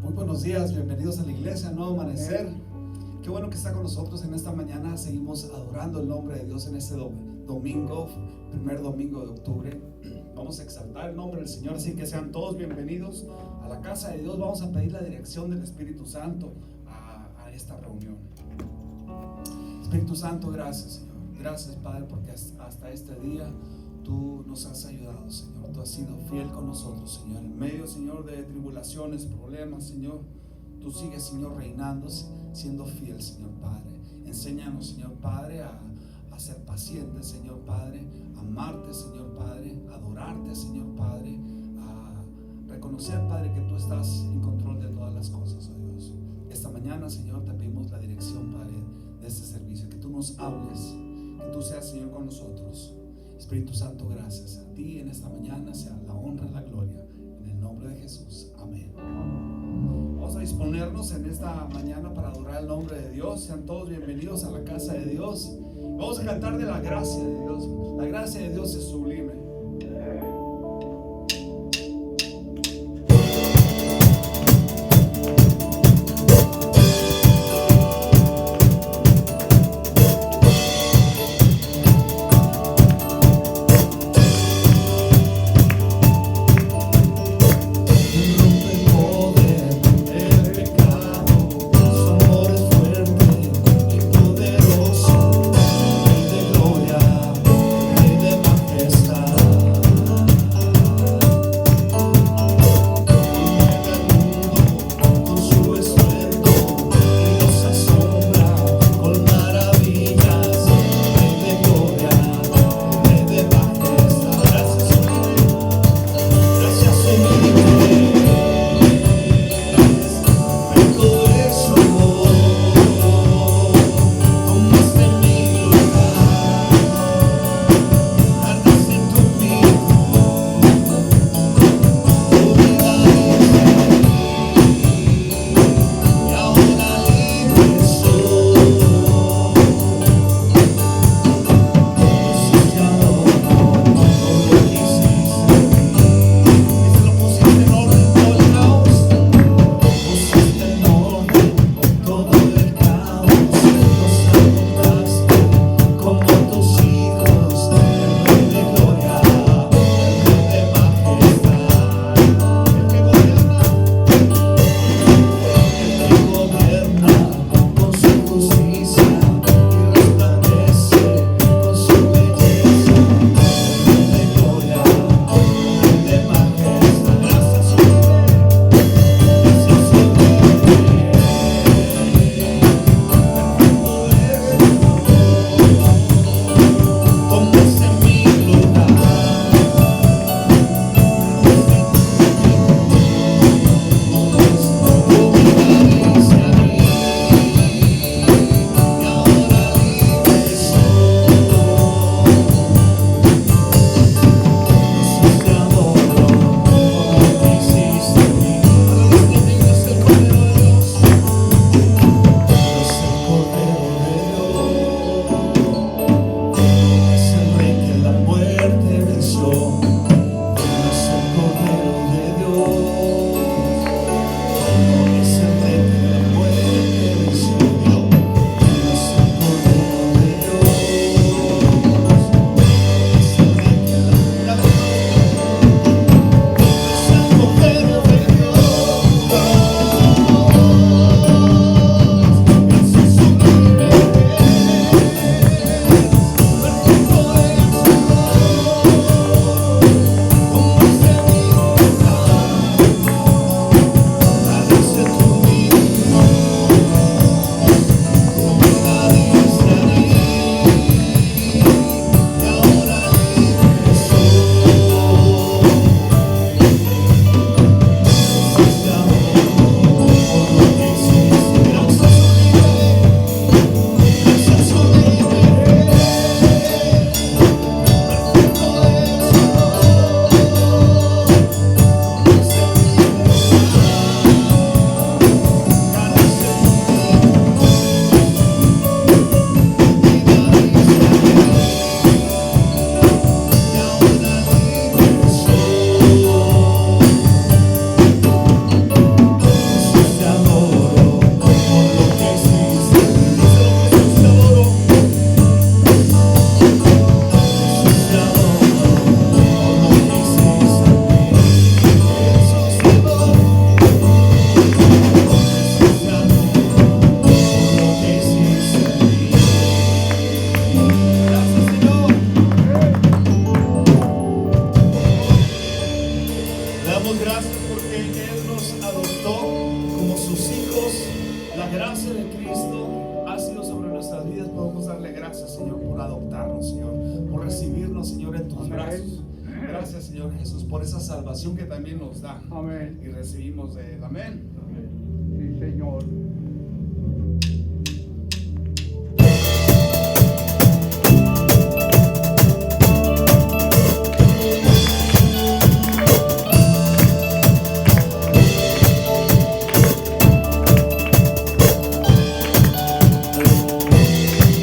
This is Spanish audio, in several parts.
Muy buenos días, bienvenidos a la iglesia Nuevo Amanecer. Qué bueno que está con nosotros en esta mañana. Seguimos adorando el nombre de Dios en este domingo, primer domingo de octubre. Vamos a exaltar el nombre del Señor, así que sean todos bienvenidos a la casa de Dios. Vamos a pedir la dirección del Espíritu Santo a esta reunión. Espíritu Santo, gracias, Señor. Gracias, Padre, porque hasta este día Tú nos has ayudado, Señor. Tú has sido fiel con nosotros, Señor. En medio, Señor, de tribulaciones, problemas, Señor, Tú sigues, Señor, reinando, siendo fiel, Señor Padre. Enséñanos, Señor Padre, a ser pacientes, Señor Padre, a amarte, Señor Padre, a adorarte, Señor Padre, a reconocer, Padre, que Tú estás en control de todas las cosas, oh Dios. Esta mañana, Señor, te pedimos la dirección, Padre, de este servicio. Que Tú nos hables, que Tú seas, Señor, con nosotros. Espíritu Santo, gracias a Ti en esta mañana, sea la honra y la gloria en el nombre de Jesús, amén. Vamos a disponernos en esta mañana para adorar el nombre de Dios. Sean todos bienvenidos a la casa de Dios. Vamos a cantar de la gracia de Dios. La gracia de Dios es sublime. Poderoso, Rey de gloria, Rey de majestad. brazos. Gracias, Señor Jesús, por esa salvación que también nos da. Amén. Y recibimos de Él. Amén. Sí, Señor.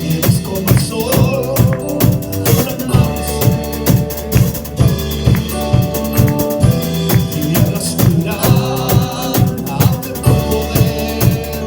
Eres como el sol, tiniebla oscura, abre tu poder.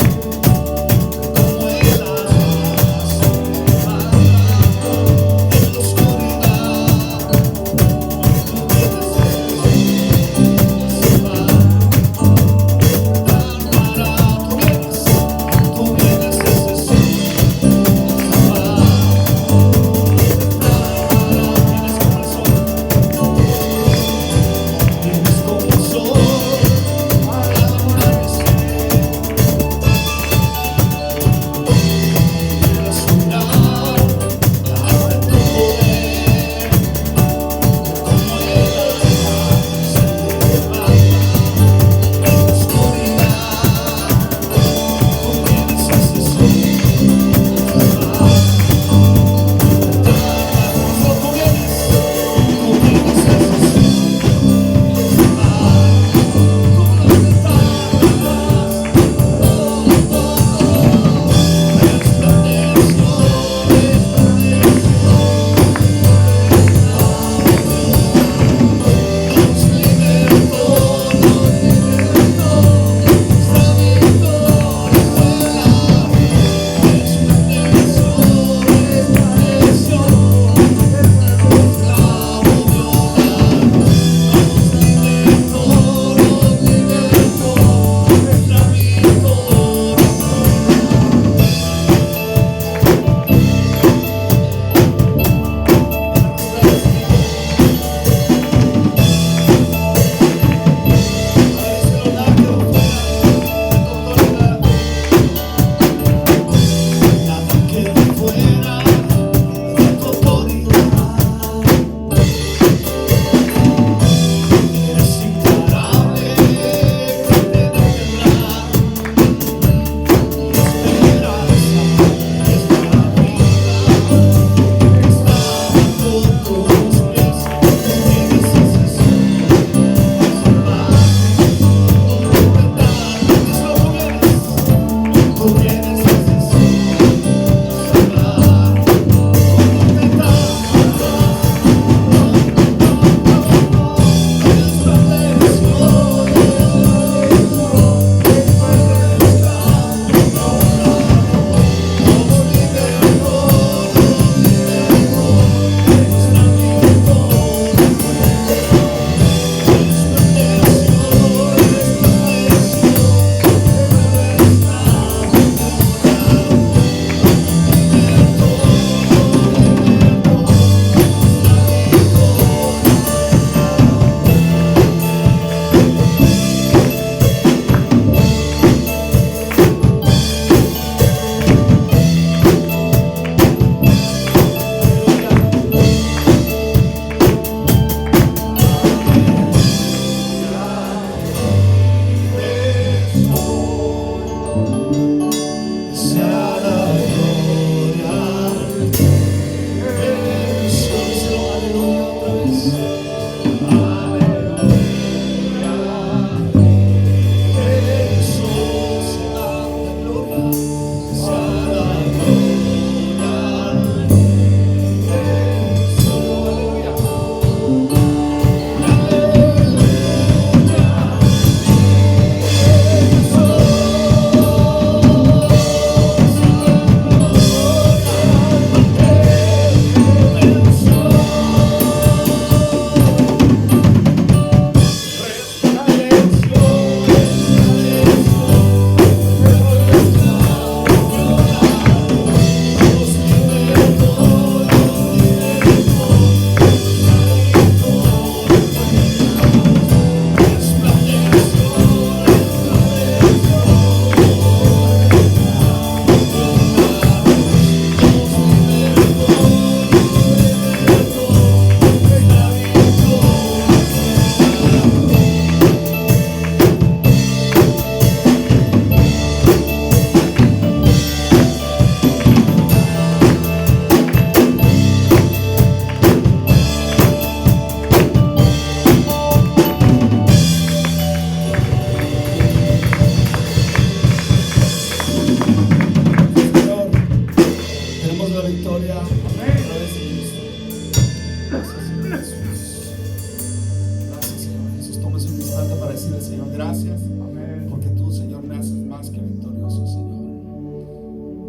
gracias. Amén. Porque tú, Señor, me haces más que victorioso, Señor.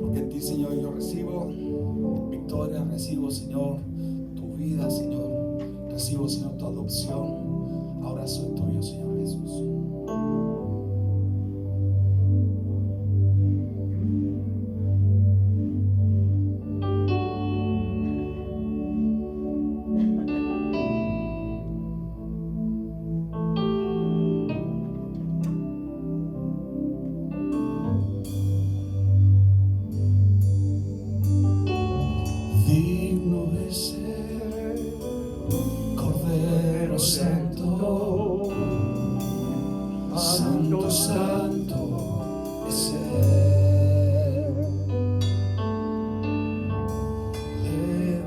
Porque en ti, Señor, yo recibo victoria, recibo, Señor, tu vida, Señor. Recibo, Señor, tu adopción. Ahora soy tuyo, Señor Jesús. Digno de ser Cordero Santo, Santo, Santo es Él.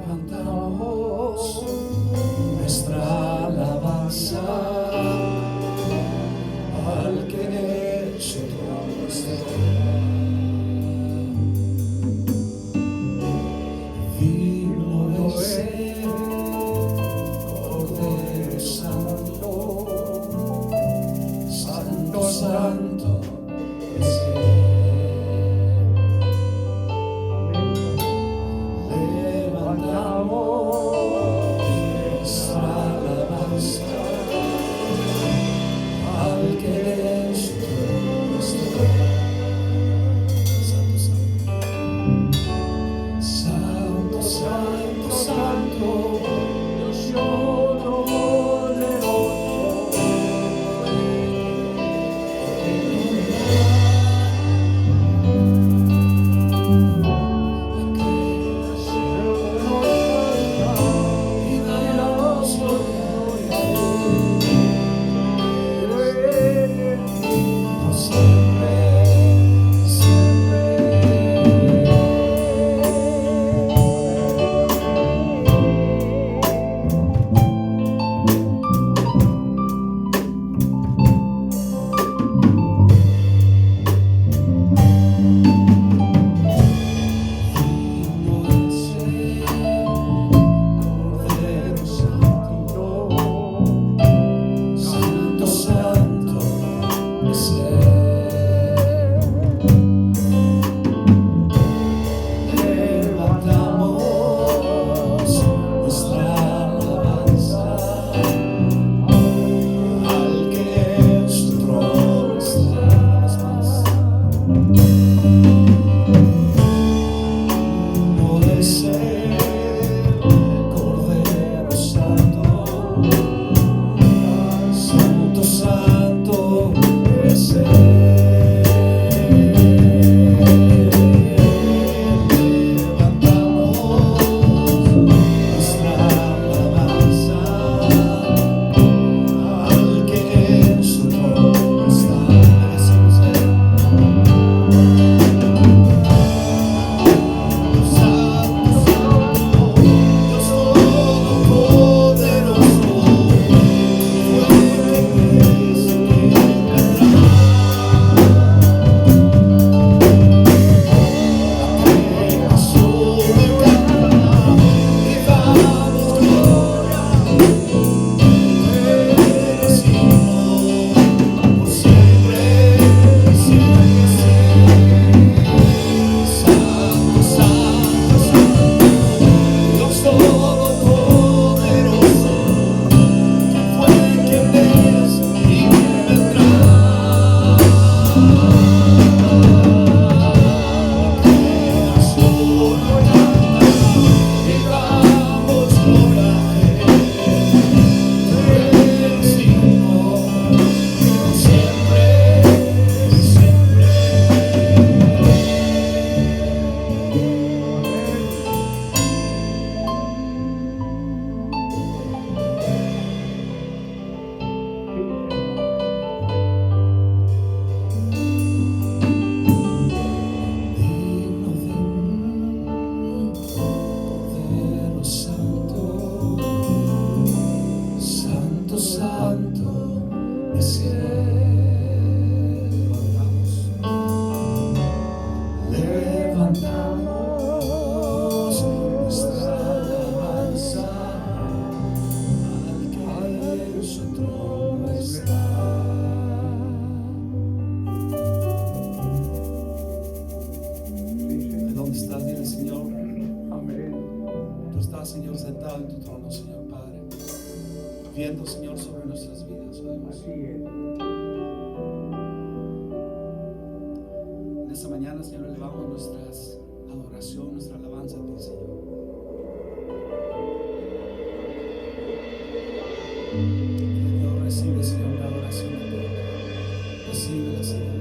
Levantamos nuestra alabanza al que en hecho todo está. Santo es Él. Levantamos nuestra alabanza al que en su trono está. Santo, Santo, Santo, Santo, Dios todopoderoso. lloviendo, Señor, sobre nuestras vidas, oh Dios. Así es. En esta mañana, Señor, elevamos nuestras adoración, nuestra alabanza a ti, Señor. Dios, recibe, Señor, la adoración a ti. Recíbela, Señor.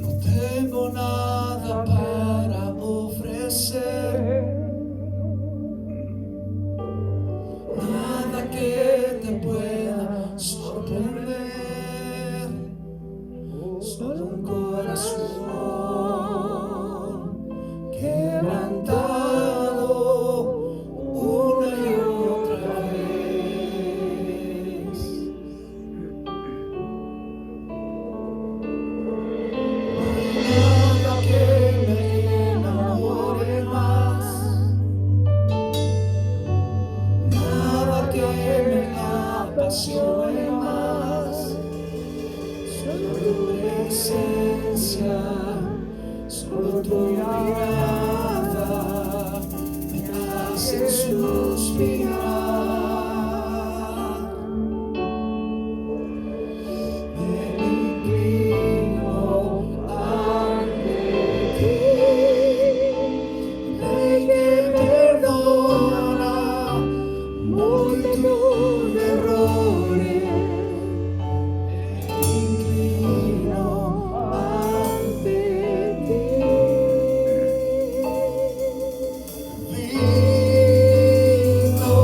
No tengo nada para ofrecer, nada que te pueda sorprender, solo un corazón quebrantado una y otra vez. Nada que me enamore más, nada que me apasione más, solo tu presencia, solo tu mirada me hace suspirar. Me inclino ante ti, Rey que perdona multitud de errores. Me inclino ante ti. Vino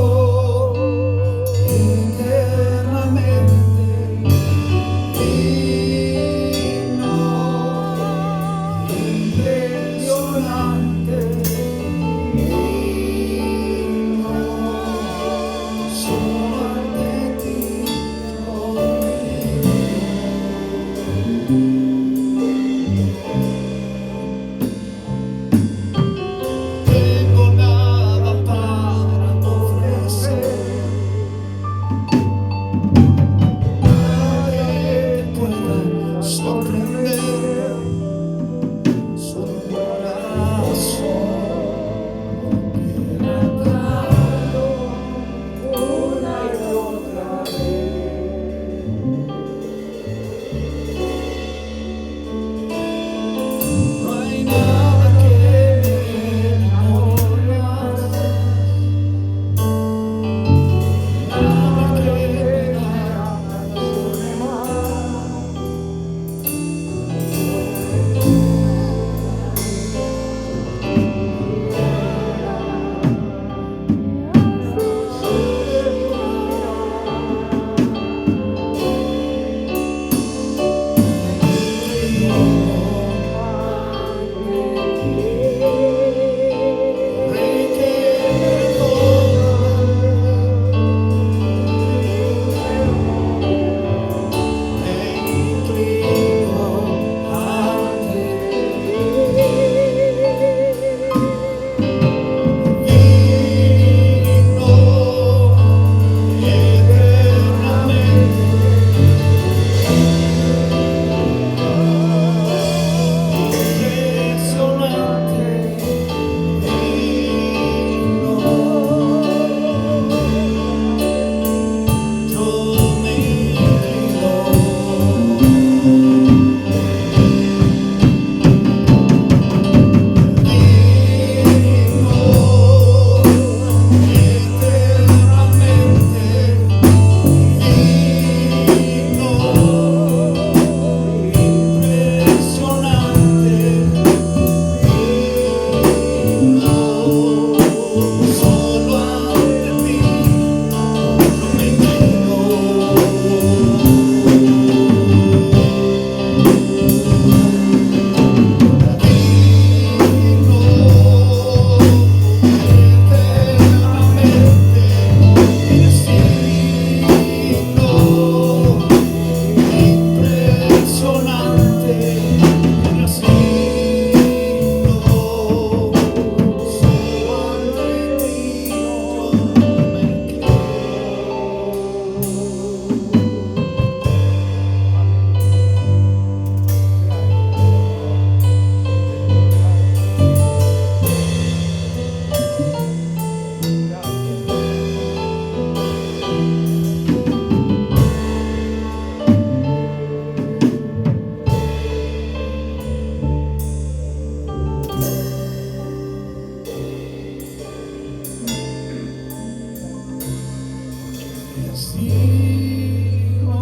Eres digno,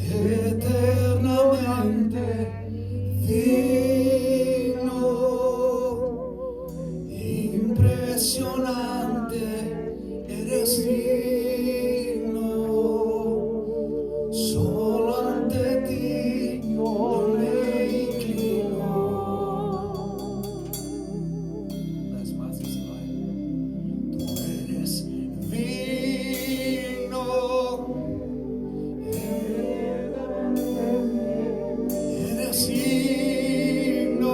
eternamente digno, impresionante, eres digno, solo ante ti yo me inclino. Una vez más, díselo a él. Tú eres digno, eres digno,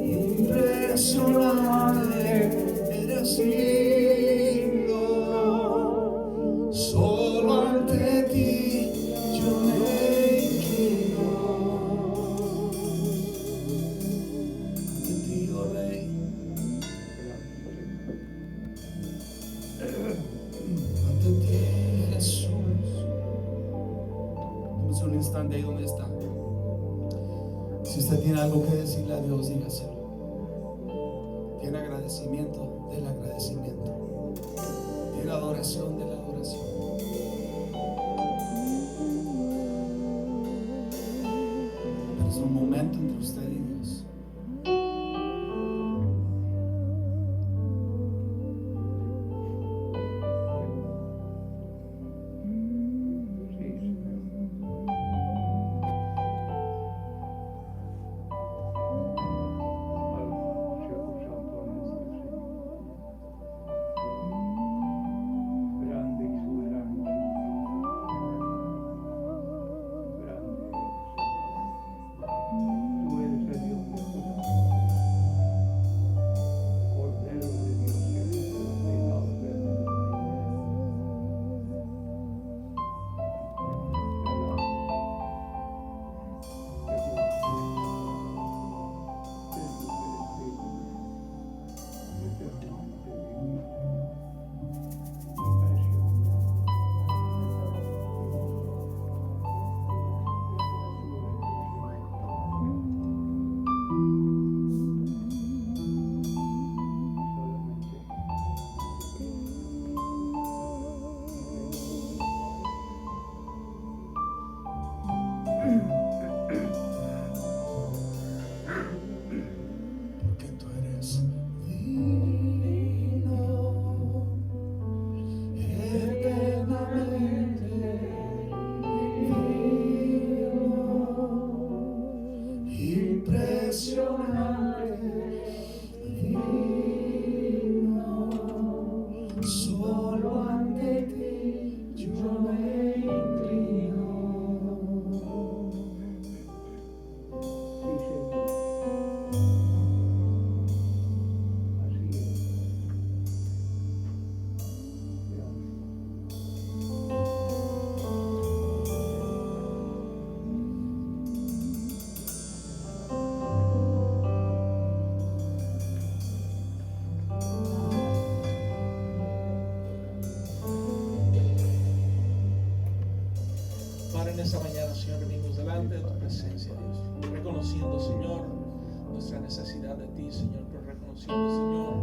impresionante, eres digno, solo ante ti yo me inclino. Ante ti, oh Rey, ante ti, Jesús. Dame un instante ahí donde está. Si usted tiene algo que decirle a Dios, dígaselo. Tiene agradecimiento, del agradecimiento. Tiene adoración, de la adoración. Pero es un momento entre usted y Dios. Sí, Señor. Al Cielo Santo nuestro Señor. Grande y soberano. Grande eres, Señor. Tú eres el Dios de Judá. Cordero de Dios que quita los pecados del mundo. Porque tú eres digno, eternamente digno, impresionante, digno, solo ante ti yo me inclino. Sí, Señor. Así es. Padre, en esta mañana, Señor, venimos delante de tu presencia, Dios, reconociendo, Señor, nuestra necesidad de ti, Señor, pero reconociendo, Señor,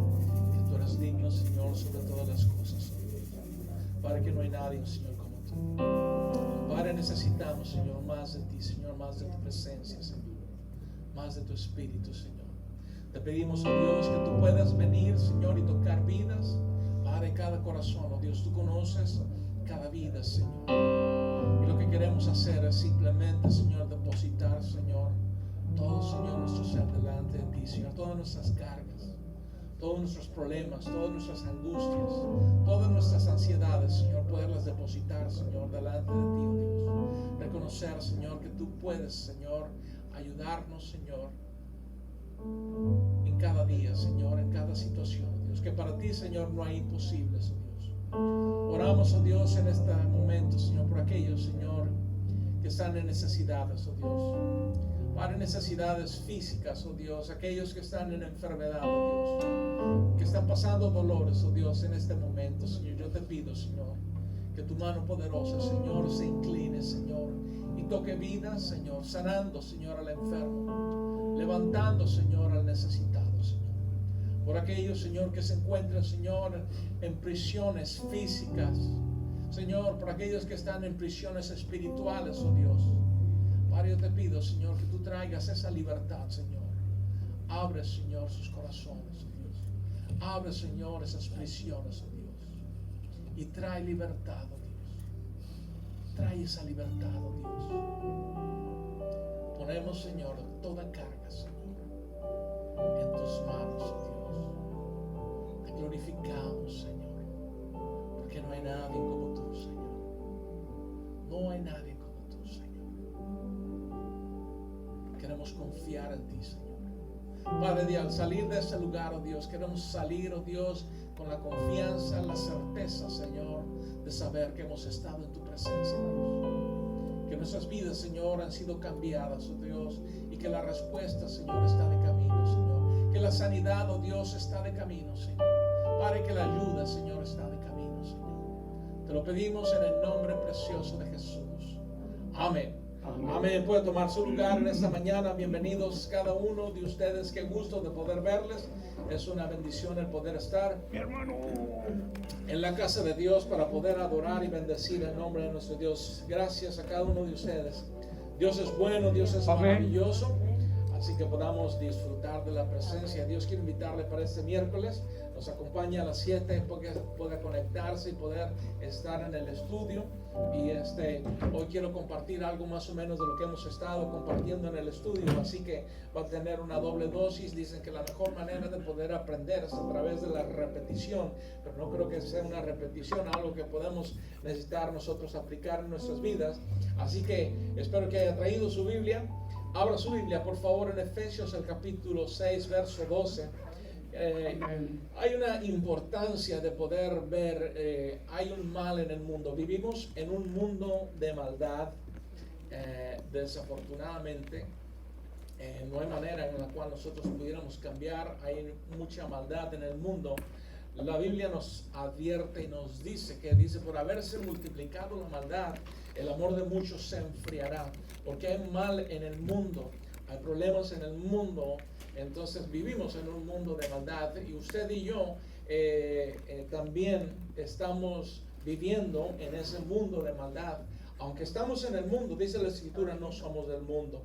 que tú eres digno, Señor, sobre todas las cosas. Padre, que no hay nadie, Señor, como tú. Padre, necesitamos, Señor, más de ti, Señor, más de tu presencia, Señor, más de tu Espíritu, Señor. Te pedimos, oh Dios, que tú puedas venir, Señor, y tocar vidas, Padre, cada corazón, oh Dios, tú conoces cada vida, Señor. Y lo que queremos hacer es simplemente, Señor, depositar, Señor, todo, Señor, nuestro ser delante de ti, Señor, todas nuestras cargas, todos nuestros problemas, todas nuestras angustias, todas nuestras ansiedades, Señor, poderlas depositar, Señor, delante de ti, oh Dios. Reconocer, Señor, que tú puedes, Señor, ayudarnos, Señor, en cada día, Señor, en cada situación, oh Dios, que para ti, Señor, no hay imposibles, oh Dios. Oramos, oh Dios, en este momento, Señor, por aquellos, Señor, que están en necesidades, oh Dios. Para necesidades físicas, oh Dios, aquellos que están en enfermedad, oh Dios, que están pasando dolores, oh Dios, en este momento, Señor. Yo te pido, Señor, que tu mano poderosa, Señor, se incline, Señor, y toque vidas, Señor, sanando, Señor, al enfermo, levantando, Señor, al necesitado, Señor. por aquellos, Señor, que se encuentran, Señor, en prisiones físicas, Señor, por aquellos que están en prisiones espirituales, oh Dios. Padre, yo te pido, Señor, que tú traigas esa libertad, Señor. Abre, Señor, sus corazones, oh Dios. Abre, Señor, esas prisiones, oh Dios. Y trae libertad, oh Dios. Trae esa libertad, oh Dios. Ponemos, Señor, toda carga, Señor, en tus manos, oh Dios. Te glorificamos, Señor, porque no hay nadie como tú, Señor. No hay nadie como tú, Señor. Queremos confiar en ti, Señor. Padre Dios, al salir de ese lugar, oh Dios, queremos salir, oh Dios, con la confianza, la certeza, Señor, de saber que hemos estado en tu presencia, Dios. Que nuestras vidas, Señor, han sido cambiadas, oh Dios, y que la respuesta, Señor, está de camino, Señor. Que la sanidad, oh Dios, está de camino, Señor. Padre, que la ayuda, Señor, está de camino, Señor. Te lo pedimos en el nombre precioso de Jesús. Amén. Amén. Puede tomar su lugar en esta mañana. Bienvenidos cada uno de ustedes. Qué gusto de poder verles. Es una bendición el poder estar en la casa de Dios para poder adorar y bendecir el nombre de nuestro Dios. Gracias a cada uno de ustedes. Dios es bueno, Dios es maravilloso. Así que podamos disfrutar de la presencia. Dios quiere invitarle para este miércoles. Nos acompaña a las 7 porque pueda conectarse y poder estar en el estudio. Y hoy quiero compartir algo más o menos de lo que hemos estado compartiendo en el estudio. Así que va a tener una doble dosis. Dicen que la mejor manera de poder aprender es a través de la repetición. Pero no creo que sea una repetición, algo que podemos necesitar nosotros aplicar en nuestras vidas. Así que espero que haya traído su Biblia. Abra su Biblia, por favor, en Efesios, el capítulo 6, verso 12. Hay una importancia de poder ver, hay un mal en el mundo. Vivimos en un mundo de maldad. Desafortunadamente, no hay manera en la cual nosotros pudiéramos cambiar. Hay mucha maldad en el mundo. La Biblia nos advierte y nos dice por haberse multiplicado la maldad, el amor de muchos se enfriará, porque hay mal en el mundo, hay problemas en el mundo. Entonces vivimos en un mundo de maldad y usted y yo también estamos viviendo en ese mundo de maldad. Aunque estamos en el mundo, dice la Escritura, no somos del mundo.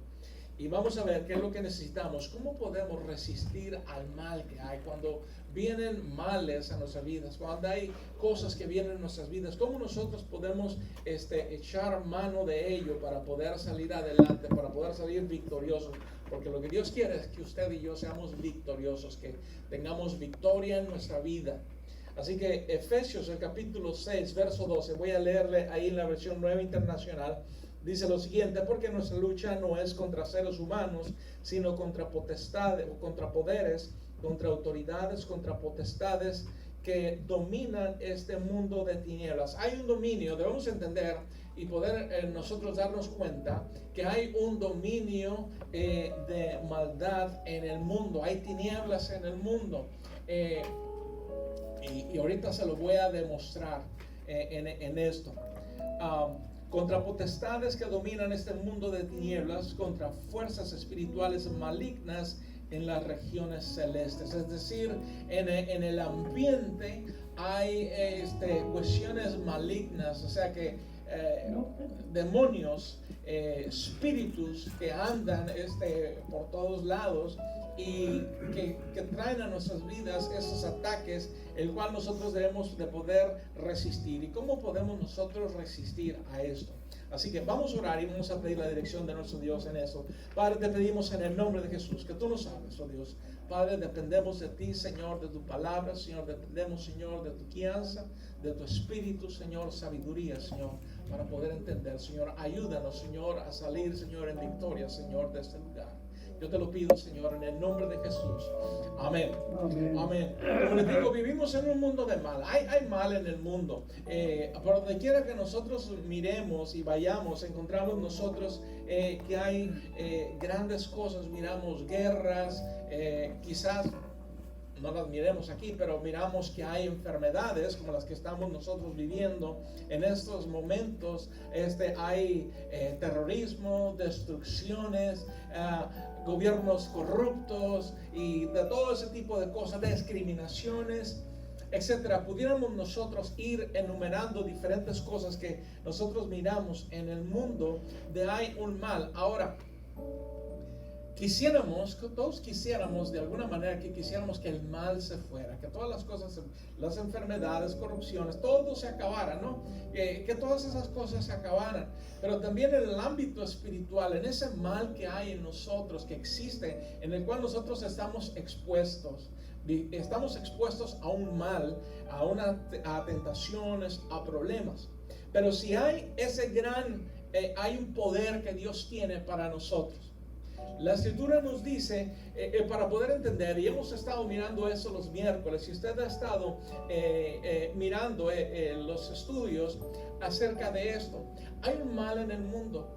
Y vamos a ver qué es lo que necesitamos, cómo podemos resistir al mal que hay cuando vienen males a nuestras vidas, cuando hay cosas que vienen en nuestras vidas, cómo nosotros podemos echar mano de ello para poder salir adelante, para poder salir victoriosos. Porque lo que Dios quiere es que usted y yo seamos victoriosos, que tengamos victoria en nuestra vida. Así que Efesios, el capítulo 6, verso 12, voy a leerle ahí en la versión Nueva Internacional. Dice lo siguiente: porque nuestra lucha no es contra seres humanos, sino contra potestades, contra poderes, contra autoridades, contra potestades que dominan este mundo de tinieblas. Hay un dominio, debemos entender y poder nosotros darnos cuenta que hay un dominio de maldad en el mundo. Hay tinieblas en el mundo. Y ahorita se lo voy a demostrar en esto. Contra potestades que dominan este mundo de tinieblas, contra fuerzas espirituales malignas en las regiones celestes. Es decir, en el ambiente hay cuestiones malignas, o sea que demonios, espíritus que andan por todos lados y que traen a nuestras vidas esos ataques, el cual nosotros debemos de poder resistir. ¿Y cómo podemos nosotros resistir a esto? Así que vamos a orar y vamos a pedir la dirección de nuestro Dios en eso. Padre, te pedimos en el nombre de Jesús que tú nos hables, oh Dios. Padre, dependemos de ti, Señor, de tu palabra, Señor. Dependemos, Señor, de tu guianza, de tu espíritu, Señor, sabiduría, Señor, para poder entender, Señor. Ayúdanos, Señor, a salir, Señor, en victoria, Señor, de este lugar. Yo te lo pido, Señor, en el nombre de Jesús. Amén. Amén. Amén. Como les digo, vivimos en un mundo de mal. Hay mal en el mundo. Por donde quiera que nosotros miremos y vayamos, encontramos nosotros que hay grandes cosas. Miramos guerras, quizás no las miremos aquí, pero miramos que hay enfermedades como las que estamos nosotros viviendo en estos momentos. Hay terrorismo, destrucciones, gobiernos corruptos y de todo ese tipo de cosas, discriminaciones, etcétera. Pudiéramos nosotros ir enumerando diferentes cosas que nosotros miramos en el mundo de hay un mal. Ahora, todos quisiéramos de alguna manera que el mal se fuera, que todas las cosas, las enfermedades, corrupciones, todo se acabara, ¿no? Que todas esas cosas se acabaran. Pero también en el ámbito espiritual, en ese mal que hay en nosotros, que existe, en el cual nosotros estamos expuestos a un mal, a tentaciones, a problemas. Pero si hay hay un poder que Dios tiene para nosotros. La escritura nos dice, para poder entender, y hemos estado mirando eso los miércoles, si usted ha estado mirando los estudios acerca de esto, hay un mal en el mundo.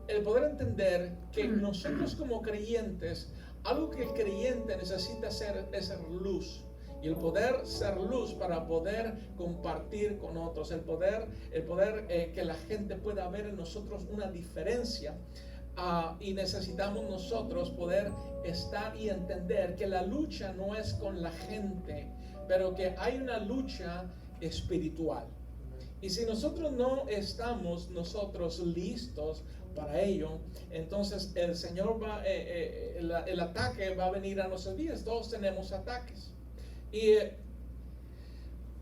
El poder entender que nosotros como creyentes, algo que el creyente necesita hacer es ser luz. Y el poder ser luz para poder compartir con otros, el poder que la gente pueda ver en nosotros una diferencia. Y necesitamos nosotros poder estar y entender que la lucha no es con la gente, pero que hay una lucha espiritual. Y si nosotros no estamos listos para ello, entonces el Señor el ataque va a venir a nuestras vidas. Todos tenemos ataques. Y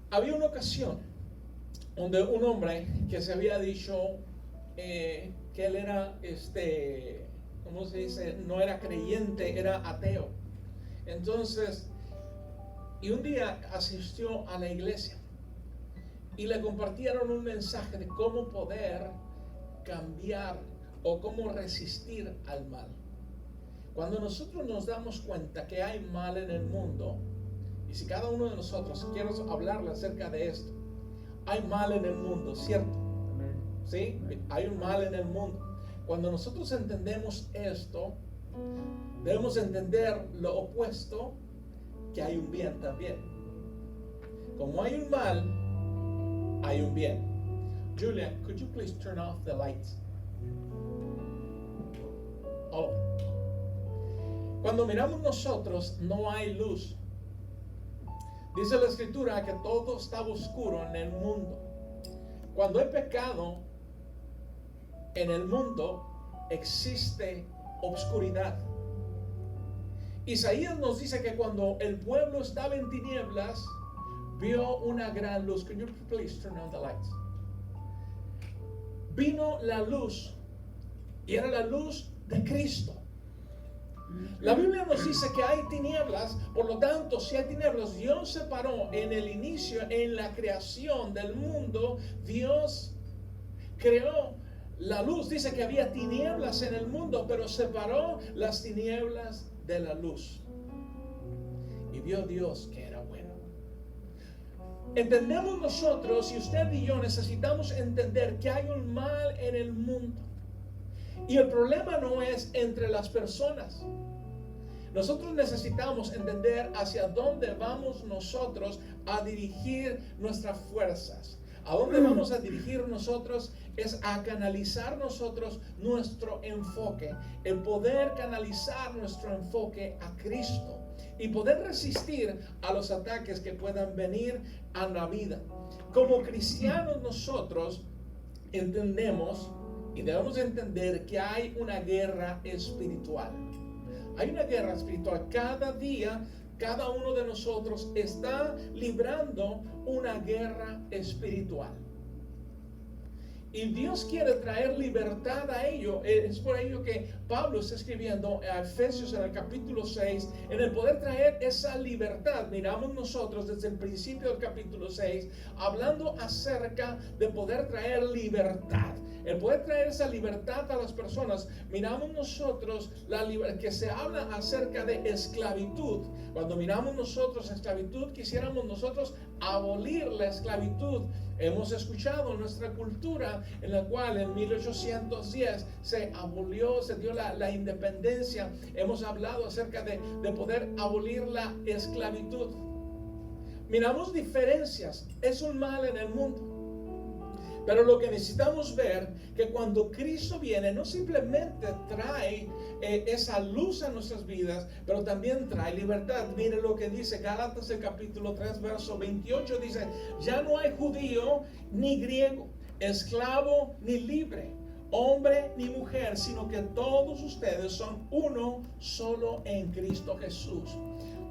había una ocasión donde un hombre que se había dicho que él era, ¿cómo se dice? No era creyente, era ateo. Entonces, y un día asistió a la iglesia y le compartieron un mensaje de cómo poder cambiar o cómo resistir al mal. Cuando nosotros nos damos cuenta que hay mal en el mundo, y si cada uno de nosotros, quiero hablarle acerca de esto, hay mal en el mundo, ¿cierto? ¿Sí? Hay un mal en el mundo. Cuando nosotros entendemos esto, debemos entender lo opuesto, que hay un bien también. Como hay un mal, hay un bien. Julia, could you please turn off the lights? Oh. Cuando miramos nosotros, no hay luz. Dice la escritura que todo está oscuro en el mundo. Cuando hay pecado en el mundo, existe obscuridad. Isaías nos dice que cuando el pueblo estaba en tinieblas, vio una gran luz. Can you please turn on the lights? Vino la luz, y era la luz de Cristo. La Biblia nos dice que hay tinieblas, por lo tanto, si hay tinieblas, Dios separó en el inicio, en la creación del mundo, Dios creó la luz. Dice que había tinieblas en el mundo, pero separó las tinieblas de la luz. Y vio Dios que era bueno. Entendemos nosotros, y usted y yo necesitamos entender que hay un mal en el mundo. Y el problema no es entre las personas. Nosotros necesitamos entender hacia dónde vamos nosotros a dirigir nuestras fuerzas. A dónde vamos a dirigir nosotros es a canalizar nosotros nuestro enfoque. El poder canalizar nuestro enfoque a Cristo. Y poder resistir a los ataques que puedan venir a la vida. Como cristianos nosotros entendemos y debemos entender que hay una guerra espiritual. Hay una guerra espiritual. Cada día, cada uno de nosotros está librando una guerra espiritual. Y Dios quiere traer libertad a ello. Es por ello que Pablo está escribiendo a Efesios en el capítulo 6, en el poder traer esa libertad. Miramos nosotros desde el principio del capítulo 6, hablando acerca de poder traer libertad. el poder traer esa libertad a las personas. Miramos nosotros que se habla acerca de esclavitud. Cuando miramos nosotros esclavitud, quisiéramos nosotros abolir la esclavitud. Hemos escuchado en nuestra cultura en la cual en 1810 se abolió, se dio la independencia. Hemos hablado acerca de poder abolir la esclavitud. Miramos diferencias, es un mal en el mundo. Pero lo que necesitamos ver, que cuando Cristo viene, no simplemente trae esa luz a nuestras vidas, pero también trae libertad. Mire lo que dice Gálatas, el capítulo 3, verso 28, dice: ya no hay judío ni griego, esclavo ni libre, hombre ni mujer, sino que todos ustedes son uno solo en Cristo Jesús.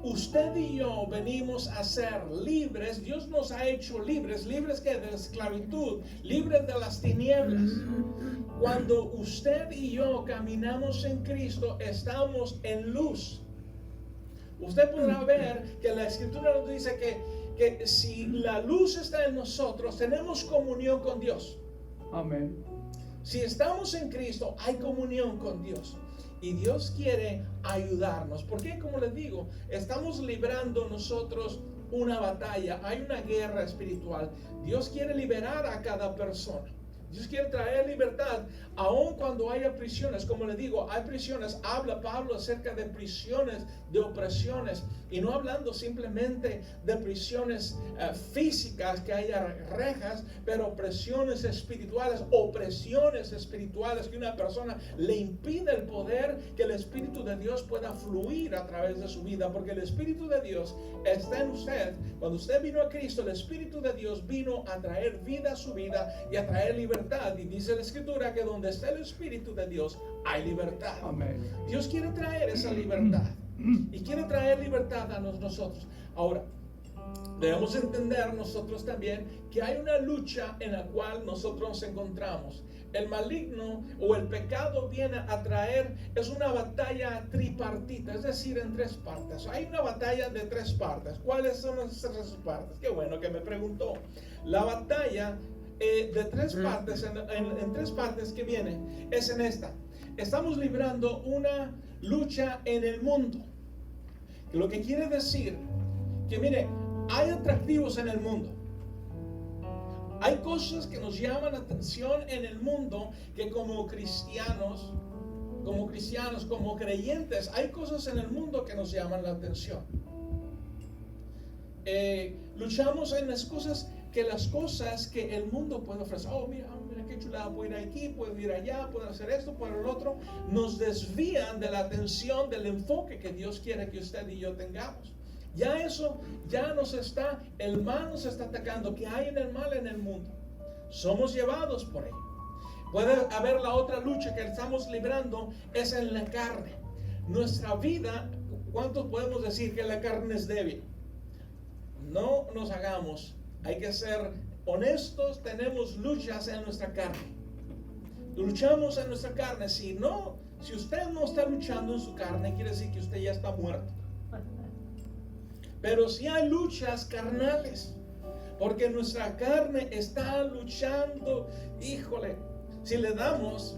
Usted y yo venimos a ser libres. Dios nos ha hecho libres. ¿Libres que de la esclavitud? Libres de las tinieblas. Cuando usted y yo caminamos en Cristo, estamos en luz. Usted podrá ver que la Escritura nos dice que si la luz está en nosotros, tenemos comunión con Dios. Amén. Si estamos en Cristo, hay comunión con Dios. Y Dios quiere ayudarnos. Porque, como les digo, estamos librando nosotros una batalla. Hay una guerra espiritual. Dios quiere liberar a cada persona. Dios quiere traer libertad, aun cuando haya prisiones. Como les digo, hay prisiones. Habla Pablo acerca de prisiones, de opresiones. Y no hablando simplemente de prisiones físicas, que haya rejas, pero opresiones espirituales, opresiones espirituales, que una persona le impide el poder que el Espíritu de Dios pueda fluir a través de su vida. Porque el Espíritu de Dios está en usted. Cuando usted vino a Cristo, el Espíritu de Dios vino a traer vida a su vida y a traer libertad. Y dice la Escritura que donde está el Espíritu de Dios hay libertad. Amén. Dios quiere traer esa libertad y quiere traer libertad a nosotros. Ahora, debemos entender nosotros también que hay una lucha en la cual nosotros nos encontramos. El maligno o el pecado viene a traer, es una batalla tripartita, es decir, en tres partes. Hay una batalla de tres partes. ¿Cuáles son esas tres partes? Qué bueno que me preguntó. La batalla de tres partes, en tres partes que viene, es en esta. Estamos librando una lucha en el mundo. Lo que quiere decir que, mire, hay atractivos en el mundo. Hay cosas que nos llaman la atención en el mundo, que como cristianos, como creyentes, hay cosas en el mundo que nos llaman la atención. Luchamos en las cosas que el mundo puede ofrecer. Oh, mira qué chulada, puedo ir aquí, puedo ir allá, puedo hacer esto, puedo el otro. Nos desvían de la atención, del enfoque que Dios quiere que usted y yo tengamos. Ya eso, el mal nos está atacando. ¿Qué hay en el mal en el mundo? Somos llevados por él. Puede haber la otra lucha que estamos librando, es en la carne. Nuestra vida, ¿cuántos podemos decir que la carne es débil? No nos hagamos. Hay que ser honestos, tenemos luchas en nuestra carne. Luchamos en nuestra carne. Si usted no está luchando en su carne, quiere decir que usted ya está muerto. Pero si hay luchas carnales, porque nuestra carne está luchando, híjole, si le damos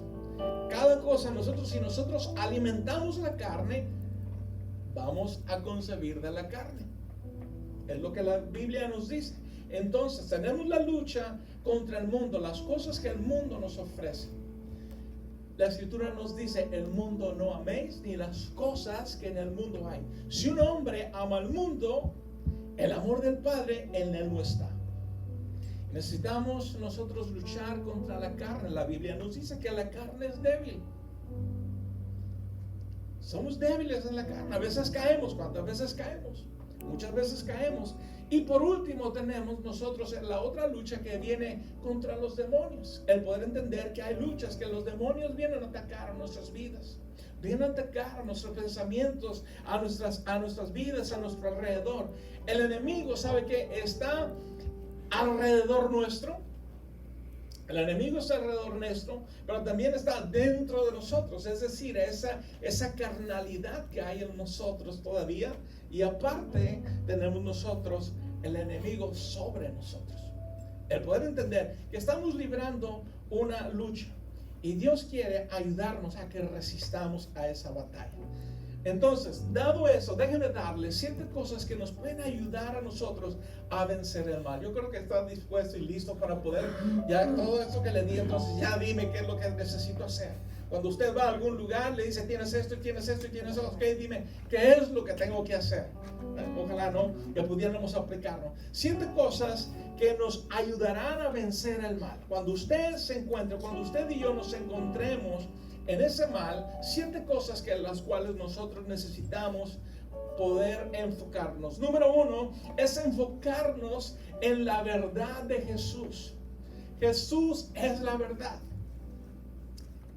cada cosa, si nosotros alimentamos la carne, vamos a concebir de la carne. Es lo que la Biblia nos dice. Entonces tenemos la lucha contra el mundo, las cosas que el mundo nos ofrece. La Escritura nos dice: el mundo no améis, ni las cosas que en el mundo hay. Si un hombre ama al mundo, el amor del Padre en él no está. Necesitamos nosotros luchar contra la carne. La Biblia nos dice que la carne es débil. Somos débiles en la carne. A veces caemos. ¿Cuántas veces caemos? Muchas veces caemos. Y por último tenemos nosotros la otra lucha que viene contra los demonios. El poder entender que hay luchas, que los demonios vienen a atacar a nuestras vidas. Vienen a atacar a nuestros pensamientos, a nuestras vidas, a nuestro alrededor. El enemigo sabe que está alrededor nuestro. El enemigo está alrededor nuestro, pero también está dentro de nosotros. Es decir, esa carnalidad que hay en nosotros todavía. Y aparte tenemos nosotros el enemigo sobre nosotros. El poder entender que estamos librando una lucha y Dios quiere ayudarnos a que resistamos a esa batalla. Entonces, dado eso, déjenme darles 7 cosas que nos pueden ayudar a nosotros a vencer el mal. Yo creo que están dispuestos y listos para poder, ya todo esto que le di, entonces ya dime qué es lo que necesito hacer. Cuando usted va a algún lugar, le dice, tienes esto, y tienes esto, y tienes eso, ok, dime, ¿qué es lo que tengo que hacer? Ojalá, ¿no?, que pudiéramos aplicarlo. 7 cosas que nos ayudarán a vencer el mal. Cuando usted se encuentre, cuando usted y yo nos encontremos en ese mal, 7 cosas que las cuales nosotros necesitamos poder enfocarnos. Número 1 es enfocarnos en la verdad de Jesús. Jesús es la verdad.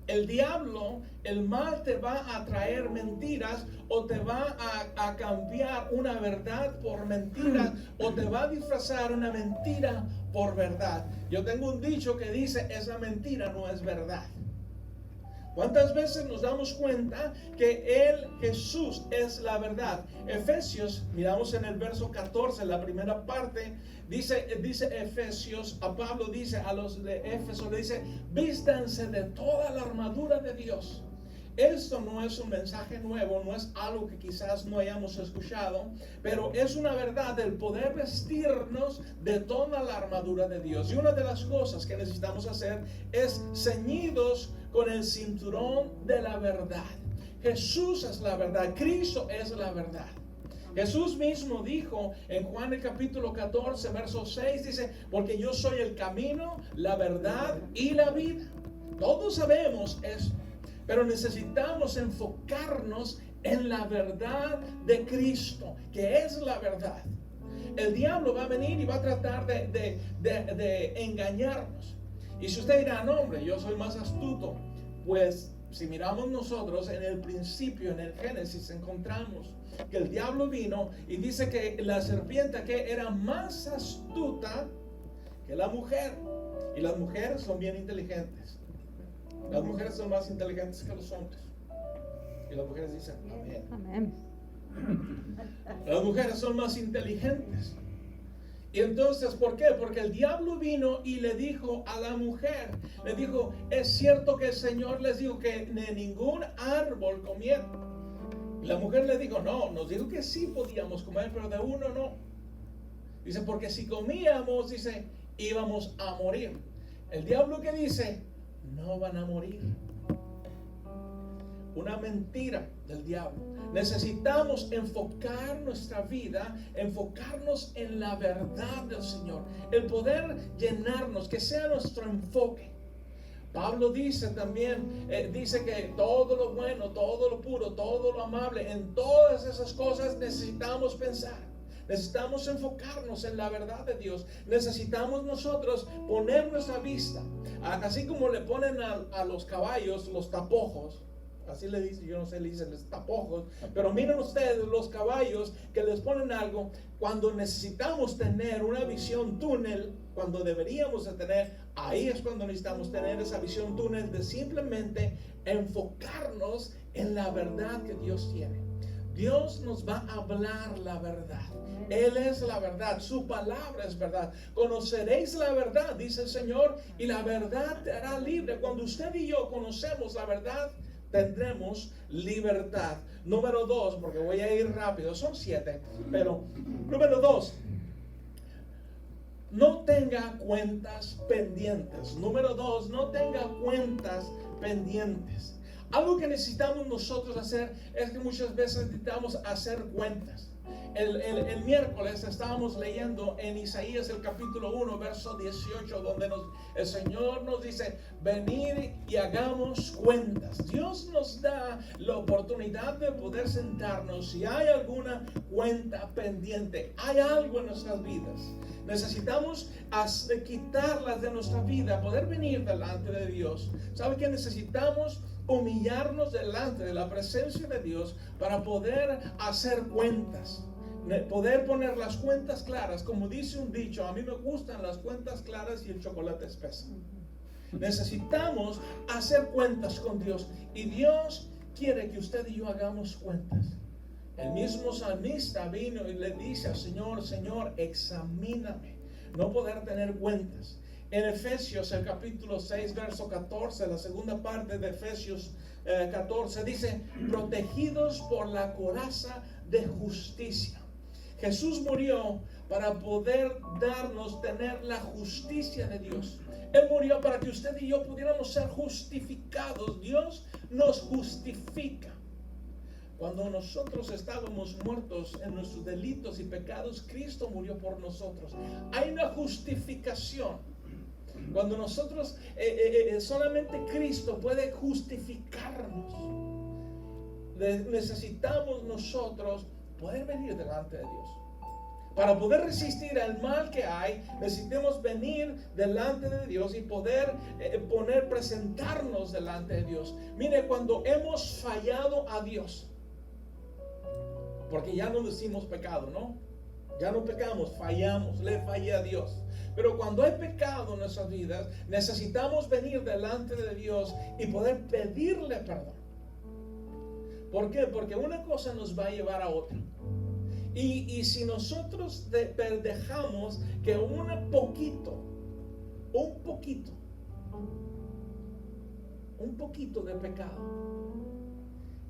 El diablo, el mal, te va a traer mentiras o te va a cambiar una verdad por mentira o te va a disfrazar una mentira por verdad. Yo tengo un dicho que dice, esa mentira no es verdad. ¿Cuántas veces nos damos cuenta que Jesús es la verdad? Efesios, miramos en el verso 14, la primera parte, dice Efesios, a Pablo dice a los de Éfeso, le dice, vístanse de toda la armadura de Dios. Esto no es un mensaje nuevo, no es algo que quizás no hayamos escuchado, pero es una verdad el poder vestirnos de toda la armadura de Dios. Y una de las cosas que necesitamos hacer es ceñidos con el cinturón de la verdad. Jesús es la verdad, Cristo es la verdad. Jesús mismo dijo en Juan el capítulo 14, verso 6, dice, porque yo soy el camino, la verdad y la vida. Todos sabemos eso. Pero necesitamos enfocarnos en la verdad de Cristo, que es la verdad. El diablo va a venir y va a tratar de engañarnos. Y si usted dirá, no hombre, yo soy más astuto, pues si miramos nosotros en el principio, en el Génesis, encontramos que el diablo vino y dice que la serpiente que era más astuta que la mujer. Y las mujeres son bien inteligentes. Las mujeres son más inteligentes que los hombres. Y las mujeres dicen, amén. Amén. Las mujeres son más inteligentes. Y entonces, ¿por qué? Porque el diablo vino y le dijo a la mujer, le dijo, es cierto que el Señor les dijo que de ningún árbol comieran. Y la mujer le dijo, no, nos dijo que sí podíamos comer, pero de uno no. Dice, porque si comíamos, dice, íbamos a morir. El diablo que dice, no van a morir. Una mentira del diablo. Necesitamos enfocar nuestra vida, enfocarnos en la verdad del Señor, el poder llenarnos, que sea nuestro enfoque. Pablo dice también, dice que todo lo bueno, todo lo puro, todo lo amable, en todas esas cosas necesitamos pensar. Necesitamos enfocarnos en la verdad de Dios. Necesitamos nosotros poner nuestra vista, así como le ponen a los caballos los tapojos. Así le dice, yo no sé, le dicen los tapojos. Pero miren ustedes los caballos que les ponen algo cuando necesitamos tener una visión túnel, cuando deberíamos de tener, ahí es cuando necesitamos tener esa visión túnel de simplemente enfocarnos en la verdad que Dios tiene. Dios nos va a hablar la verdad. Él es la verdad, su palabra es verdad. Conoceréis la verdad, dice el Señor, y la verdad te hará libre. Cuando usted y yo conocemos la verdad, tendremos libertad. Número 2, porque voy a ir rápido, son 7, pero número 2, no tenga cuentas pendientes. Número 2, no tenga cuentas pendientes. Algo que necesitamos nosotros hacer es que muchas veces necesitamos hacer cuentas. El miércoles estábamos leyendo en Isaías el capítulo 1, verso 18, donde el Señor nos dice, venid y hagamos cuentas. Dios nos da la oportunidad de poder sentarnos. Si hay alguna cuenta pendiente, hay algo en nuestras vidas, necesitamos quitarlas de nuestra vida, poder venir delante de Dios. ¿Sabe qué? Necesitamos humillarnos delante de la presencia de Dios para poder hacer cuentas, poder poner las cuentas claras. Como dice un dicho, a mí me gustan las cuentas claras y el chocolate espeso. Necesitamos hacer cuentas con Dios, y Dios quiere que usted y yo hagamos cuentas. El mismo salmista vino y le dice al Señor, Señor, examíname. no poder tener cuentas. En Efesios, el capítulo 6, verso 14, la segunda parte de Efesios 14, dice, protegidos por la coraza de justicia. Jesús murió para poder darnos, tener la justicia de Dios. Él murió para que usted y yo pudiéramos ser justificados. Dios nos justifica. Cuando nosotros estábamos muertos en nuestros delitos y pecados, Cristo murió por nosotros. Hay una justificación. Cuando nosotros, solamente Cristo puede justificarnos. Necesitamos nosotros poder venir delante de Dios. Para poder resistir al mal que hay, necesitamos venir delante de Dios y poder presentarnos delante de Dios. Mire, cuando hemos fallado a Dios, porque ya no decimos pecado, ¿no? Ya no pecamos, fallamos, le fallé a Dios. Pero cuando hay pecado en nuestras vidas, necesitamos venir delante de Dios y poder pedirle perdón. ¿Por qué? Porque una cosa nos va a llevar a otra. Y si nosotros dejamos que un poquito de pecado,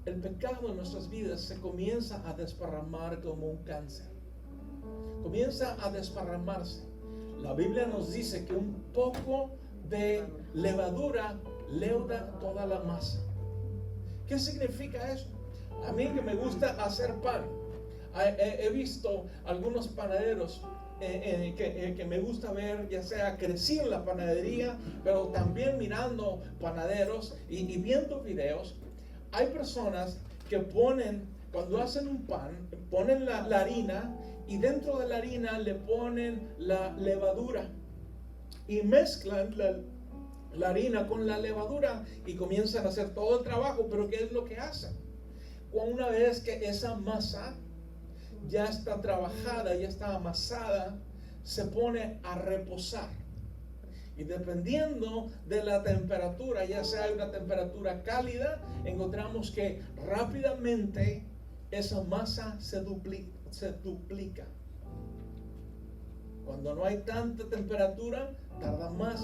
el pecado en nuestras vidas se comienza a desparramar como un cáncer. Comienza a desparramarse. La Biblia nos dice que un poco de levadura leuda toda la masa. ¿Qué significa eso? A mí que me gusta hacer pan, he visto algunos panaderos que me gusta ver, ya sea crecí en la panadería, pero también mirando panaderos y viendo videos. Hay personas que ponen, cuando hacen un pan, ponen la harina y dentro de la harina le ponen la levadura y mezclan la harina con la levadura y comienzan a hacer todo el trabajo. Pero ¿qué es lo que hacen? Una vez que esa masa ya está trabajada, ya está amasada, se pone a reposar. Y dependiendo de la temperatura, ya sea una temperatura cálida, encontramos que rápidamente esa masa se duplica. Cuando no hay tanta temperatura, tarda más.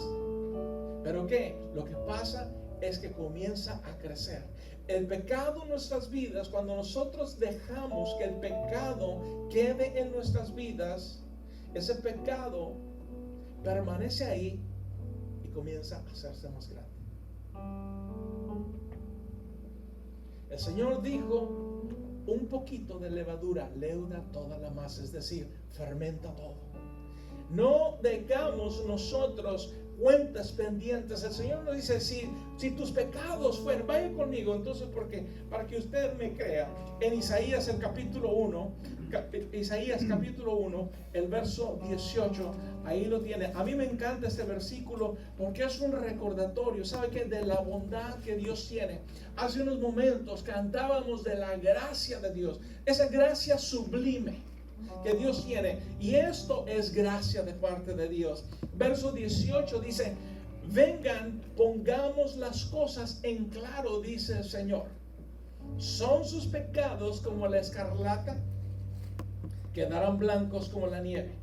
¿Pero qué? Lo que pasa es que comienza a crecer. El pecado en nuestras vidas, cuando nosotros dejamos que el pecado quede en nuestras vidas, ese pecado permanece ahí y comienza a hacerse más grande. El Señor dijo, un poquito de levadura leuda toda la masa, es decir, fermenta todo. No dejamos nosotros cuentas pendientes. El Señor nos dice, si tus pecados fueran, vaya conmigo, entonces, porque para que usted me crea, en Isaías el capítulo 1, el verso 18, ahí lo tiene. A mí me encanta este versículo porque es un recordatorio, ¿sabe qué? De la bondad que Dios tiene. Hace unos momentos cantábamos de la gracia de Dios, esa gracia sublime que Dios tiene, y esto es gracia de parte de Dios. Verso 18 dice, vengan, pongamos las cosas en claro, dice el Señor. Son sus pecados como la escarlata, quedarán blancos como la nieve.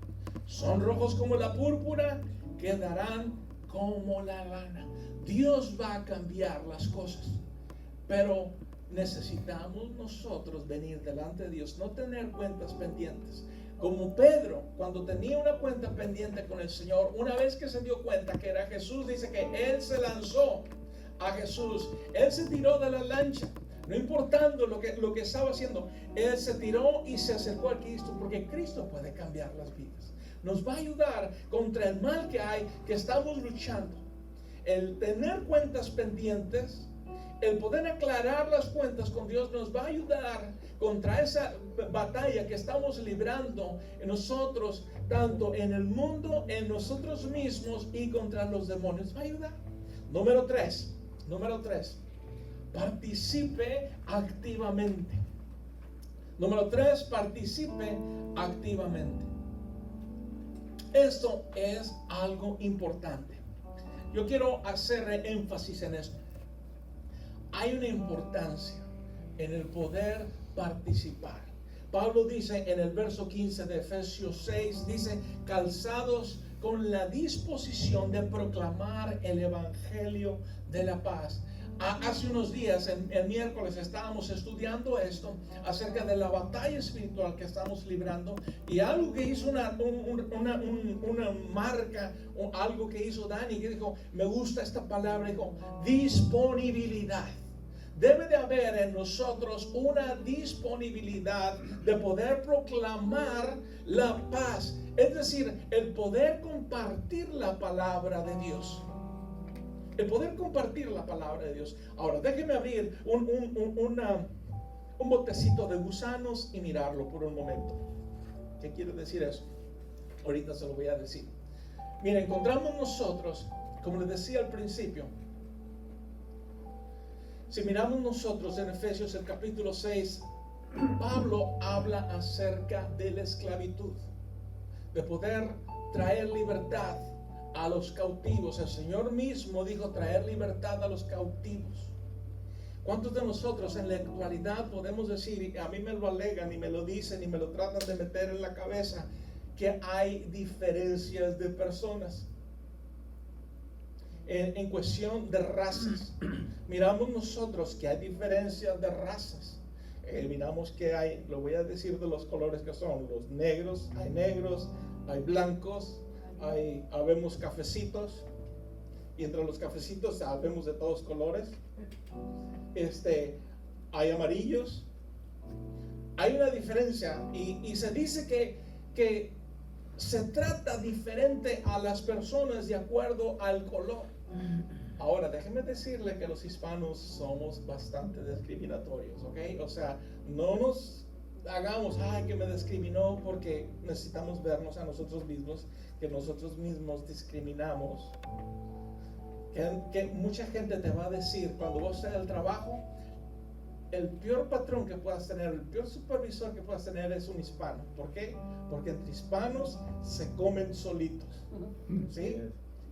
Son rojos como la púrpura, quedarán como la lana. Dios va a cambiar las cosas, pero necesitamos nosotros venir delante de Dios, no tener cuentas pendientes. Como Pedro, cuando tenía una cuenta pendiente con el Señor, una vez que se dio cuenta que era Jesús, dice que él se lanzó a Jesús. Él se tiró de la lancha, no importando lo que estaba haciendo. Él se tiró y se acercó a Cristo, porque Cristo puede cambiar las vidas. Nos va a ayudar contra el mal que hay, que estamos luchando. El tener cuentas pendientes, el poder aclarar las cuentas con Dios, nos va a ayudar contra esa batalla que estamos librando en nosotros, tanto en el mundo, en nosotros mismos y contra los demonios. Va a ayudar. Número 3, participe activamente. Número 3, participe activamente. Esto es algo importante. Yo quiero hacer énfasis en esto. Hay una importancia en el poder participar. Pablo dice en el verso 15 de Efesios 6, dice, calzados con la disposición de proclamar el evangelio de la paz. Hace unos días, el miércoles, estábamos estudiando esto acerca de la batalla espiritual que estamos librando, y algo que hizo una marca, o algo que hizo Dani, que dijo, me gusta esta palabra, dijo, disponibilidad. Debe de haber en nosotros una disponibilidad de poder proclamar la paz, es decir, el poder compartir la palabra de Dios. El poder compartir la palabra de Dios. Ahora, déjenme abrir un botecito de gusanos y mirarlo por un momento. ¿Qué quiere decir eso? Ahorita se lo voy a decir. Mira, encontramos nosotros, como les decía al principio, si miramos nosotros en Efesios el capítulo 6, Pablo habla acerca de la esclavitud, de poder traer libertad a los cautivos. El Señor mismo dijo traer libertad a los cautivos. ¿Cuántos de nosotros en la actualidad podemos decir, y a mí me lo alegan y me lo dicen y me lo tratan de meter en la cabeza, que hay diferencias de personas en cuestión de razas? Miramos nosotros que hay diferencias de razas. Miramos que hay, lo voy a decir de los colores que son, los negros, hay blancos, habemos cafecitos, y entre los cafecitos habemos de todos colores. Hay amarillos. Hay una diferencia, y se dice que se trata diferente a las personas de acuerdo al color. Ahora, déjenme decirle que los hispanos somos bastante discriminatorios, ¿ok? O sea, no nos hagamos, que me discriminó, porque necesitamos vernos a nosotros mismos, que nosotros mismos discriminamos. Que mucha gente te va a decir, cuando vos estés en el trabajo, el peor patrón que puedas tener, el peor supervisor que puedas tener es un hispano. ¿Por qué? Porque entre hispanos se comen solitos, ¿sí?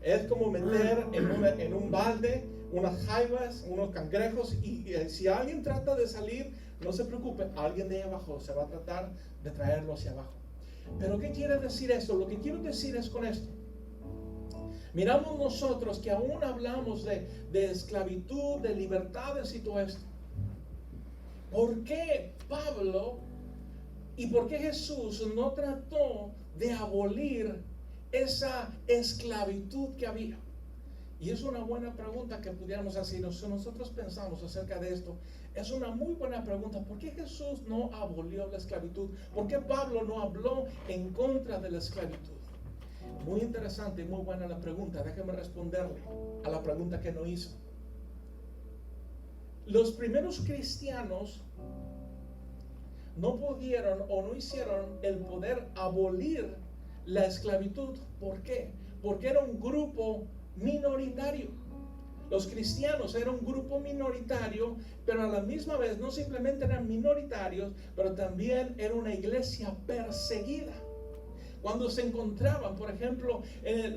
Es como meter en un balde unas jaivas, unos cangrejos, y si alguien trata de salir, no se preocupe, alguien de ahí abajo se va a tratar de traerlo hacia abajo. Pero ¿qué quiere decir esto? Lo que quiero decir es con esto. Miramos nosotros que aún hablamos de esclavitud, de libertades y todo esto. ¿Por qué Pablo y por qué Jesús no trató de abolir esa esclavitud que había? Y es una buena pregunta que pudiéramos hacer. Si nosotros pensamos acerca de esto, es una muy buena pregunta. ¿Por qué Jesús no abolió la esclavitud? ¿Por qué Pablo no habló en contra de la esclavitud? Muy interesante y muy buena la pregunta. Déjeme responderle a la pregunta que no hizo. Los primeros cristianos no pudieron o no hicieron el poder abolir la esclavitud. ¿Por qué? Porque era un grupo minoritario. Los cristianos eran un grupo minoritario, pero a la misma vez no simplemente eran minoritarios, pero también era una iglesia perseguida. Cuando se encontraban, por ejemplo,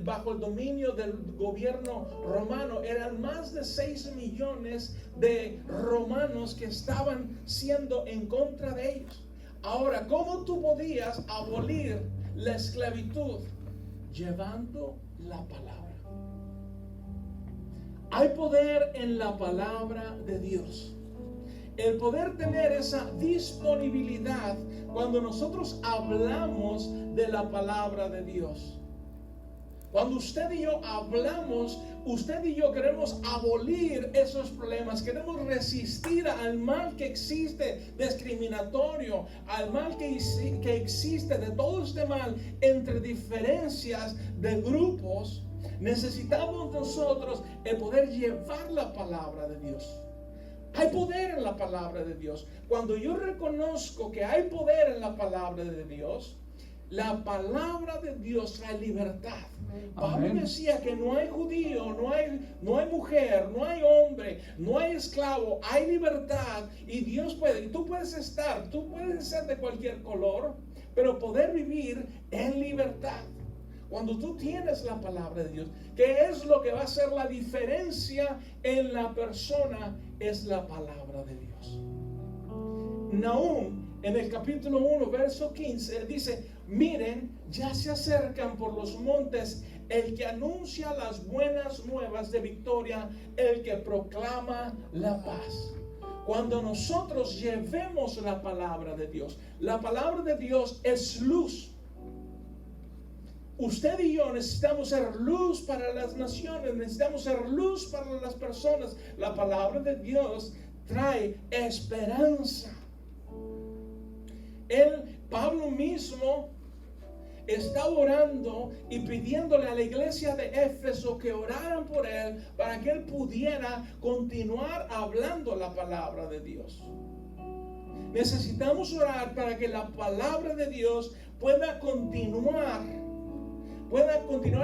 bajo el dominio del gobierno romano, eran más de 6 millones de romanos que estaban siendo en contra de ellos. Ahora, ¿cómo tú podías abolir la esclavitud? Llevando la palabra. Hay poder en la palabra de Dios. El poder tener esa disponibilidad cuando nosotros hablamos de la palabra de Dios. Cuando usted y yo hablamos, usted y yo queremos abolir esos problemas, queremos resistir al mal que existe discriminatorio, al mal que existe, de todo este mal entre diferencias de grupos. Necesitamos nosotros el poder llevar la palabra de Dios. Hay poder en la palabra de Dios. Cuando yo reconozco que hay poder en la palabra de Dios, la palabra de Dios trae libertad. Pablo decía que no hay judío, no hay mujer, no hay hombre, no hay esclavo, hay libertad. Y Dios puede, y tú puedes ser de cualquier color, pero poder vivir en libertad. Cuando tú tienes la palabra de Dios, ¿qué es lo que va a hacer la diferencia en la persona? Es la palabra de Dios. Nahum, en el capítulo 1, verso 15, dice: miren ya se acercan por los montes el que anuncia las buenas nuevas de victoria, el que proclama la paz. Cuando nosotros llevemos la palabra de Dios es luz. Usted y yo necesitamos ser luz para las naciones, necesitamos ser luz para las personas. La palabra de Dios trae esperanza. Pablo mismo está orando y pidiéndole a la iglesia de Éfeso que oraran por él para que él pudiera continuar hablando la palabra de Dios. Necesitamos orar para que la palabra de Dios pueda continuar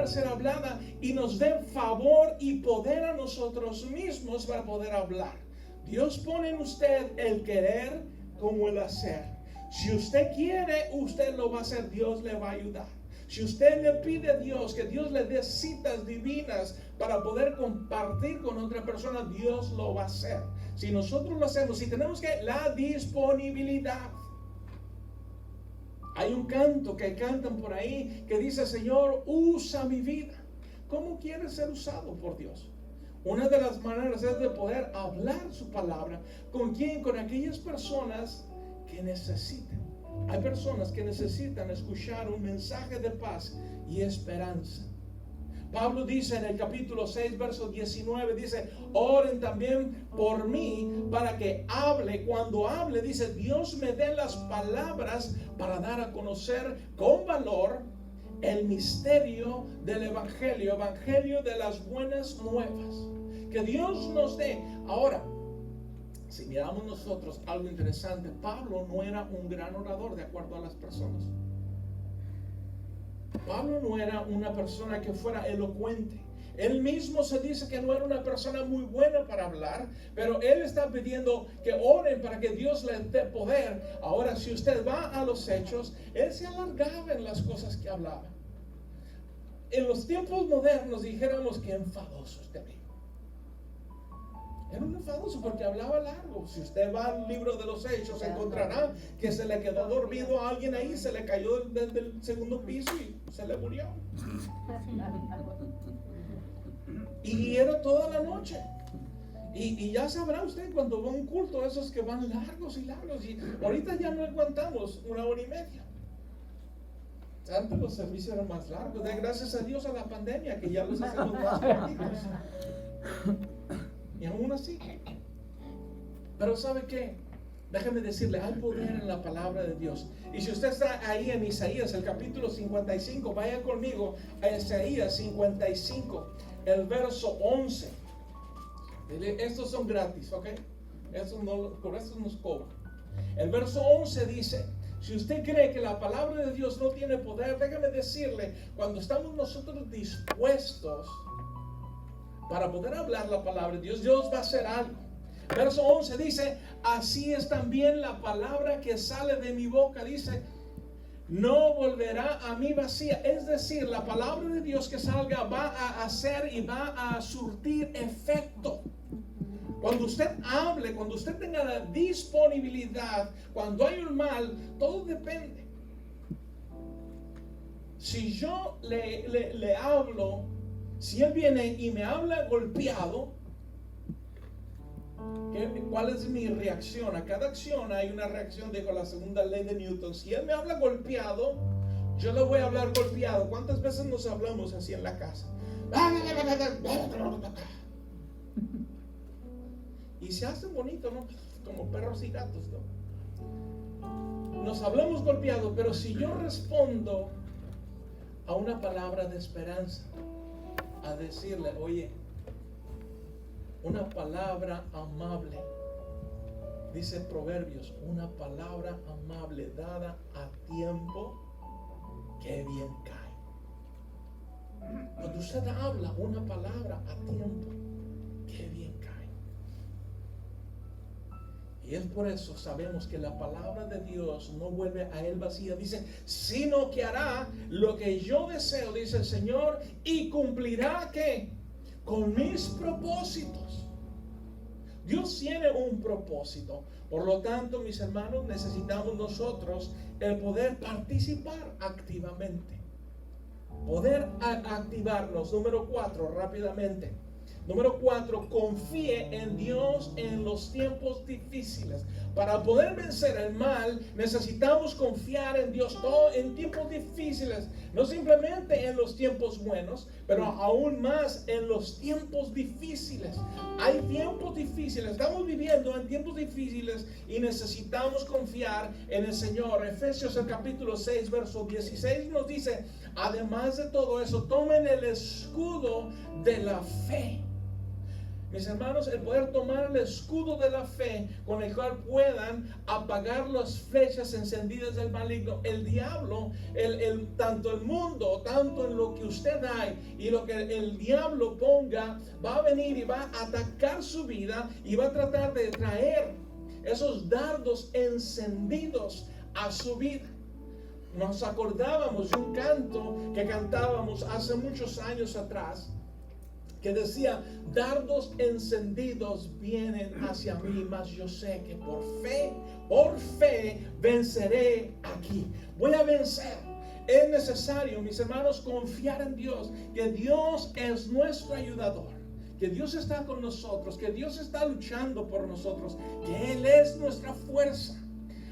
ser hablada y nos dé favor y poder a nosotros mismos para poder hablar. Dios pone en usted el querer como el hacer. Si usted quiere, usted lo va a hacer. Dios le va a ayudar. Si usted le pide a Dios que Dios le dé citas divinas para poder compartir con otra persona, Dios lo va a hacer. Si nosotros lo hacemos, si tenemos la disponibilidad. Hay un canto que cantan por ahí que dice: Señor, usa mi vida. ¿Cómo quieres ser usado por Dios? Una de las maneras es de poder hablar su palabra. ¿Con quién? Con aquellas personas que necesitan. Hay personas que necesitan escuchar un mensaje de paz y esperanza. Pablo dice en el capítulo 6, verso 19, dice: oren también por mí para que hable. Cuando hable, dice, Dios me dé las palabras para dar a conocer con valor el misterio del evangelio de las buenas nuevas. Que Dios nos dé. Ahora, si miramos nosotros algo interesante, Pablo no era un gran orador de acuerdo a las personas. Pablo no era una persona que fuera elocuente. Él mismo se dice que no era una persona muy buena para hablar, pero él está pidiendo que oren para que Dios le dé poder. Ahora, si usted va a los Hechos, él se alargaba en las cosas que hablaba. En los tiempos modernos dijéramos que enfadoso este amigo. Era un enfadoso porque hablaba largo. Si usted va al libro de los Hechos, encontrará que se le quedó dormido a alguien ahí, se le cayó desde el segundo piso y se le murió. Y era toda la noche. Y ya sabrá usted cuando va a un culto, esos que van largos y largos. Y ahorita ya no aguantamos 1 hora y media. Antes los servicios eran más largos. De gracias a Dios a la pandemia, que ya los hacemos más cortitos. Y aún así. Pero ¿sabe qué? Déjame decirle, hay poder en la palabra de Dios. Y si usted está ahí en Isaías, el capítulo 55, vaya conmigo a Isaías 55, el verso 11. Estos son gratis, ¿ok? Por eso nos cobran. El verso 11 dice: si usted cree que la palabra de Dios no tiene poder, déjame decirle, cuando estamos nosotros dispuestos para poder hablar la palabra de Dios, Dios va a hacer algo. Verso 11 dice: así es también la palabra que sale de mi boca, dice, no volverá a mí vacía. Es decir, la palabra de Dios que salga va a hacer y va a surtir efecto. Cuando usted hable, cuando usted tenga la disponibilidad, cuando hay un mal, todo depende. Si yo le hablo, si él viene y me habla golpeado, ¿cuál es mi reacción? A cada acción hay una reacción, digo, la segunda ley de Newton. Si él me habla golpeado, yo le voy a hablar golpeado. ¿Cuántas veces nos hablamos así en la casa? Y se hace bonito, ¿no? Como perros y gatos, ¿no? Nos hablamos golpeado, pero si yo respondo a una palabra de esperanza, a decirle, oye, una palabra amable, dice Proverbios, una palabra amable dada a tiempo, que bien cae. Cuando usted habla una palabra a tiempo, que bien cae. Y es por eso sabemos que la palabra de Dios no vuelve a él vacía, dice, sino que hará lo que yo deseo, dice el Señor, y cumplirá ¿qué? Con mis propósitos. Dios tiene un propósito. Por lo tanto, mis hermanos, necesitamos nosotros el poder participar activamente. Poder activarnos. Número 4, rápidamente. Número 4, confíe en Dios en los tiempos difíciles. Para poder vencer el mal, necesitamos confiar en Dios todo en tiempos difíciles. No simplemente en los tiempos buenos, pero aún más en los tiempos difíciles. Hay tiempos difíciles, estamos viviendo en tiempos difíciles y necesitamos confiar en el Señor. Efesios el capítulo 6, verso 16 nos dice, además de todo eso, tomen el escudo de la fe. Mis hermanos, el poder tomar el escudo de la fe con el cual puedan apagar las flechas encendidas del maligno. El diablo, tanto el mundo, tanto en lo que usted hay y lo que el diablo ponga, va a venir y va a atacar su vida y va a tratar de traer esos dardos encendidos a su vida. Nos acordábamos de un canto que cantábamos hace muchos años atrás, que decía, dardos encendidos vienen hacia mí, mas yo sé que por fe venceré aquí. Voy a vencer. Es necesario, mis hermanos, confiar en Dios, que Dios es nuestro ayudador, que Dios está con nosotros, que Dios está luchando por nosotros, que Él es nuestra fuerza.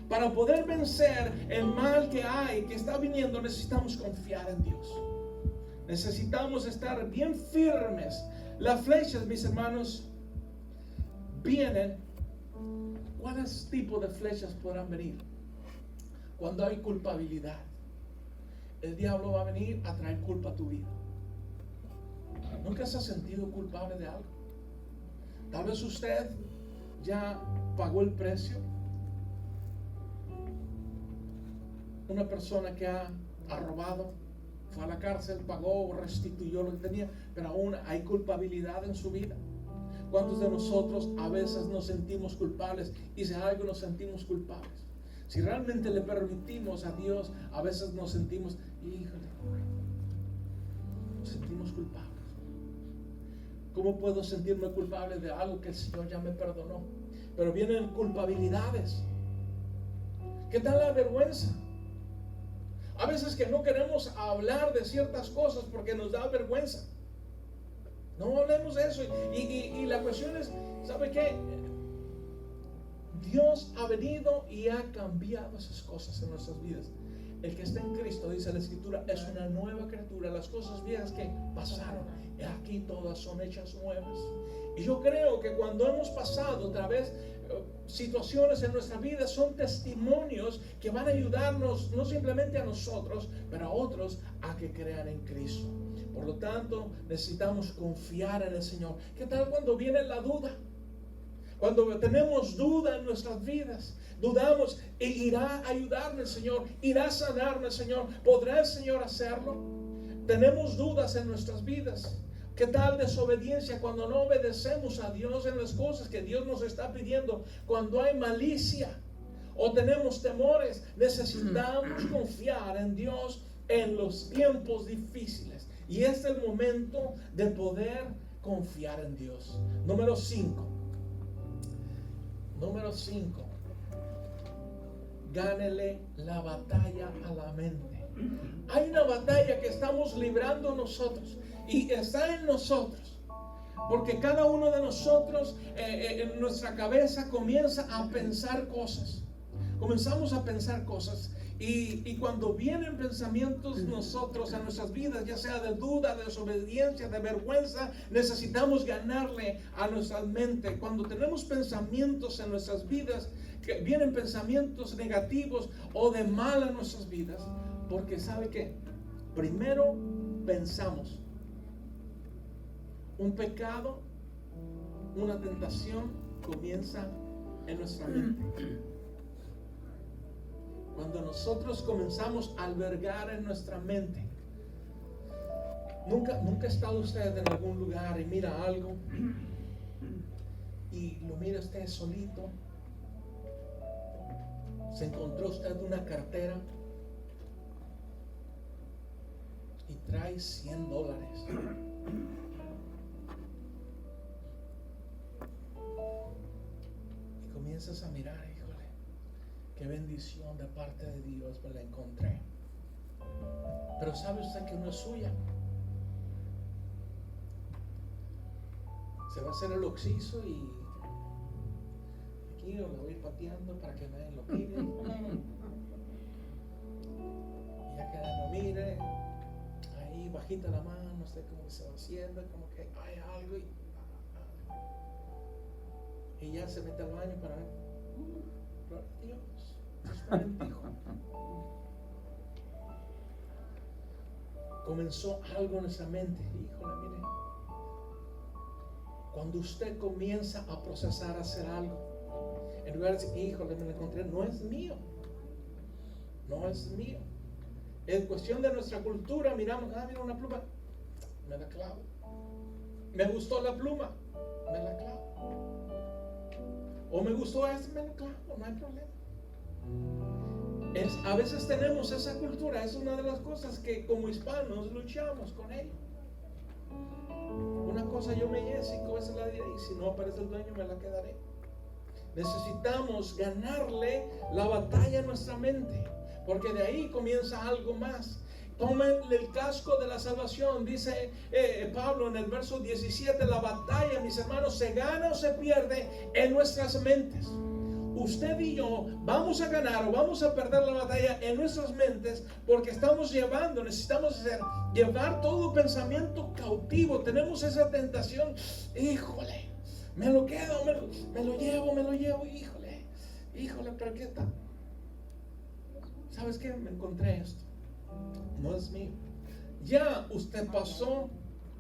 Para poder vencer el mal que hay, que está viniendo, necesitamos confiar en Dios. Necesitamos estar bien firmes. Las flechas, mis hermanos, vienen. ¿Cuáles tipos de flechas podrán venir? Cuando hay culpabilidad. El diablo va a venir a traer culpa a tu vida. ¿Nunca se ha sentido culpable de algo? Tal vez usted ya pagó el precio. Una persona que ha robado, fue a la cárcel, pagó, restituyó lo que tenía, pero aún hay culpabilidad en su vida. ¿Cuántos de nosotros a veces nos sentimos culpables? Y si algo nos sentimos culpables, si realmente le permitimos a Dios, a veces nos sentimos, híjole, nos sentimos culpables. ¿Cómo puedo sentirme culpable de algo que el Señor ya me perdonó? Pero vienen culpabilidades. ¿Qué tal la vergüenza? A veces que no queremos hablar de ciertas cosas porque nos da vergüenza. No hablemos de eso. Y la cuestión es, ¿sabe qué? Dios ha venido y ha cambiado esas cosas en nuestras vidas. El que está en Cristo, dice la Escritura, es una nueva criatura. Las cosas viejas que pasaron, aquí todas son hechas nuevas. Y yo creo que cuando hemos pasado otra vez situaciones en nuestra vida, son testimonios que van a ayudarnos, no simplemente a nosotros, pero a otros a que crean en Cristo. Por lo tanto, necesitamos confiar en el Señor. ¿Qué tal cuando viene la duda? Cuando tenemos duda en nuestras vidas, dudamos, ¿irá a ayudarme el Señor? ¿Irá a sanarme el Señor? ¿Podrá el Señor hacerlo? Tenemos dudas en nuestras vidas. ¿Qué tal desobediencia cuando no obedecemos a Dios en las cosas que Dios nos está pidiendo? Cuando hay malicia o tenemos temores, necesitamos confiar en Dios en los tiempos difíciles. Y es el momento de poder confiar en Dios. Número 5. Gánele la batalla a la mente. Hay una batalla que estamos librando nosotros y está en nosotros, porque cada uno de nosotros en nuestra cabeza comienza a pensar cosas. Comenzamos a pensar cosas y cuando vienen pensamientos nosotros a nuestras vidas, ya sea de duda, de desobediencia, de vergüenza, necesitamos ganarle a nuestra mente. Cuando tenemos pensamientos en nuestras vidas, que vienen pensamientos negativos o de mal a nuestras vidas, porque ¿sabe qué? Primero pensamos un pecado, una tentación comienza en nuestra mente. Cuando nosotros comenzamos a albergar en nuestra mente, ¿nunca ha estado usted en algún lugar y mira algo y lo mira usted solito? Se encontró usted una cartera y trae $100. comienzas a mirar, híjole, qué bendición de parte de Dios me la encontré. Pero sabe usted que no es suya. Se va a hacer el occiso y aquí lo voy a ir pateando para que nadie lo mire. Y ya que nadie lo mire, ahí bajita la mano, usted como que se va haciendo, como que hay algo y ya se mete al baño para ver. Gloria a Dios, Dios me bendijo. Comenzó algo en nuestra mente. Híjole, mire, cuando usted comienza a procesar, a hacer algo, en lugar de decir, híjole, me lo encontré, no es mío, no es mío. En cuestión de nuestra cultura, miramos, mira una pluma, me la clavo. Me gustó la pluma, me la clavo. O me gustó me la clavo, no hay problema. A veces tenemos esa cultura, es una de las cosas que como hispanos luchamos con ella. Una cosa yo me yesico, esa la diré, y si no aparece el dueño me la quedaré. Necesitamos ganarle la batalla a nuestra mente, porque de ahí comienza algo más. Tomen el casco de la salvación, dice Pablo en el verso 17, la batalla, mis hermanos, se gana o se pierde en nuestras mentes. Usted y yo vamos a ganar o vamos a perder la batalla en nuestras mentes porque necesitamos llevar todo pensamiento cautivo. Tenemos esa tentación, híjole, me lo quedo, me lo llevo, híjole, pero ¿qué tal? ¿Sabes qué? Me encontré esto, no es mío. Ya usted pasó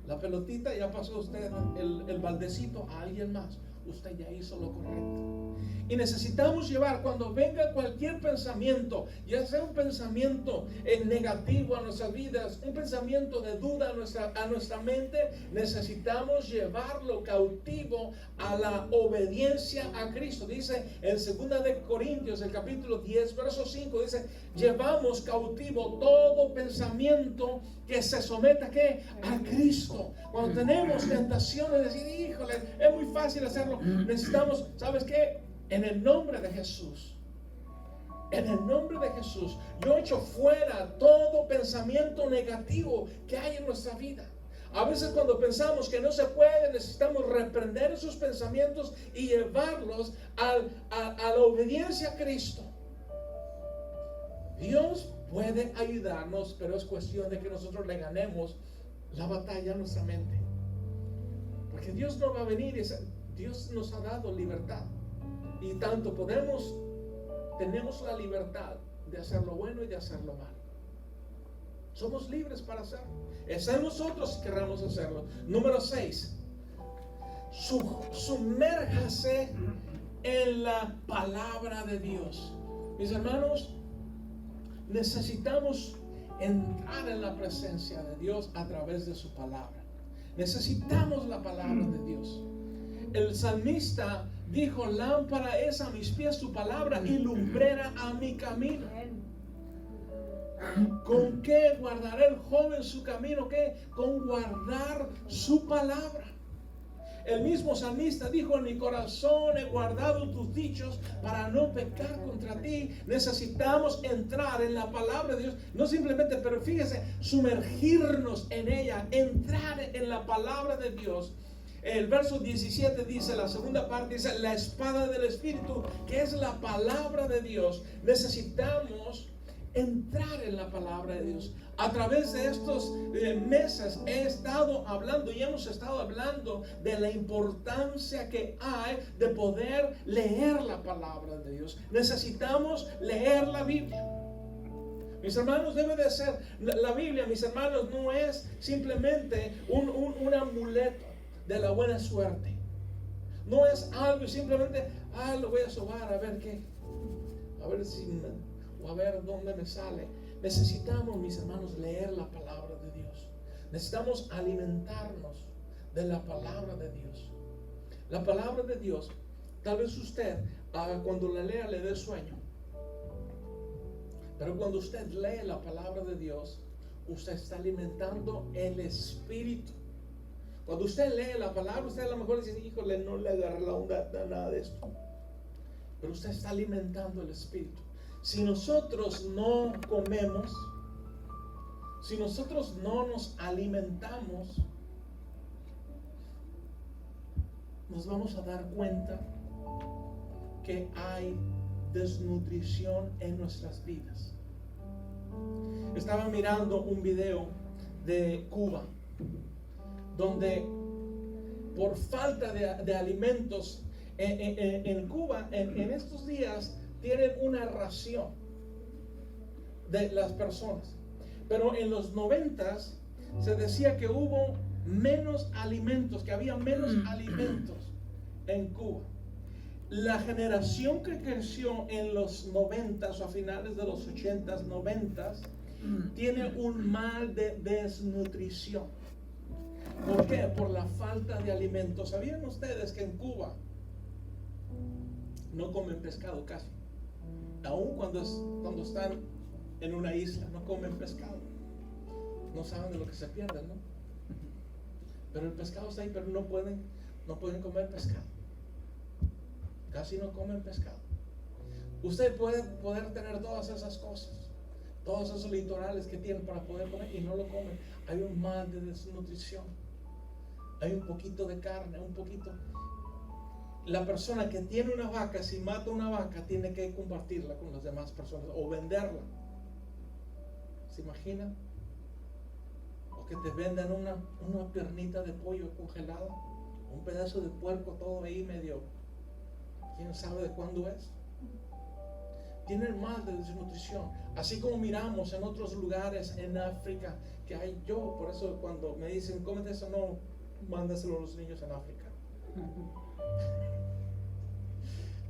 la pelotita, ya pasó usted el baldecito a alguien más. Usted ya hizo lo correcto. Y necesitamos llevar, cuando venga cualquier pensamiento, ya sea un pensamiento negativo a nuestras vidas, un pensamiento de duda a nuestra mente, necesitamos llevarlo cautivo a la obediencia a Cristo. Dice en 2 de Corintios, el capítulo 10, verso 5, dice, llevamos cautivo todo pensamiento que se someta a Cristo. Cuando tenemos tentaciones de decir, híjole, es muy fácil hacerlo, necesitamos, ¿sabes qué? En el nombre de Jesús, yo echo fuera todo pensamiento negativo que hay en nuestra vida. A veces cuando pensamos que no se puede, necesitamos reprender esos pensamientos y llevarlos a la obediencia a Cristo. Dios puede ayudarnos, pero es cuestión de que nosotros le ganemos la batalla a nuestra mente. Porque Dios no va a venir, Dios nos ha dado libertad. Y tanto tenemos la libertad de hacer lo bueno y de hacer lo malo. Somos libres para hacerlo. Es en nosotros si querramos hacerlo. Número 6. Sumérjase en la palabra de Dios. Mis hermanos, necesitamos entrar en la presencia de Dios a través de su palabra. Necesitamos la palabra de Dios. El salmista dijo, lámpara es a mis pies tu palabra y lumbrera a mi camino. ¿Con qué guardará el joven su camino? ¿Qué? Con guardar su palabra. El mismo salmista dijo, en mi corazón he guardado tus dichos para no pecar contra ti. Necesitamos entrar en la palabra de Dios, no simplemente, pero fíjese, sumergirnos en ella, entrar en la palabra de Dios. El verso 17 dice, la segunda parte dice, la espada del Espíritu, que es la palabra de Dios. Necesitamos entrar en la palabra de Dios. A través de estos meses hemos estado hablando de la importancia que hay de poder leer la palabra de Dios. Necesitamos leer la Biblia. Mis hermanos, debe de ser, la Biblia, mis hermanos, no es simplemente un amuleto de la buena suerte. No es algo simplemente, lo voy a sobar a ver qué, a ver dónde me sale. Necesitamos, mis hermanos, leer la palabra de Dios. Necesitamos alimentarnos de la palabra de Dios. La palabra de Dios, tal vez usted cuando la lea le dé sueño, pero cuando usted lee la palabra de Dios, usted está alimentando el Espíritu. Cuando usted lee la palabra, usted a lo mejor dice, híjole, no le agarra la onda a nada de esto. pero usted está alimentando el espíritu. Si nosotros no comemos, si nosotros no nos alimentamos, nos vamos a dar cuenta que hay desnutrición en nuestras vidas. Estaba mirando un video de Cuba, donde por falta de alimentos en Cuba, en estos días tienen una ración de las personas, pero en los 90s se decía que hubo menos alimentos, que había menos alimentos en Cuba. La generación que creció en los 90s o a finales de los 80s, 90s, tiene un mal de desnutrición. ¿Por qué? Por la falta de alimentos. ¿Sabían ustedes que en Cuba no comen pescado casi? Aún cuando están en una isla, no comen pescado. No saben de lo que se pierden, ¿no? Pero el pescado está ahí, pero no pueden comer pescado. Casi no comen pescado. Usted puede poder tener todas esas cosas, todos esos litorales que tienen para poder comer y no lo comen. Hay un mal de desnutrición. Hay un poquito de carne, un poquito. La persona que tiene una vaca, si mata una vaca, tiene que compartirla con las demás personas o venderla. ¿Se imagina? O que te vendan una piernita de pollo congelada, un pedazo de puerco todo ahí medio, quién sabe de cuándo es. Tienen mal de desnutrición, así como miramos en otros lugares en África que hay. Yo por eso cuando me dicen cómete eso, no, mándaselo a los niños en África.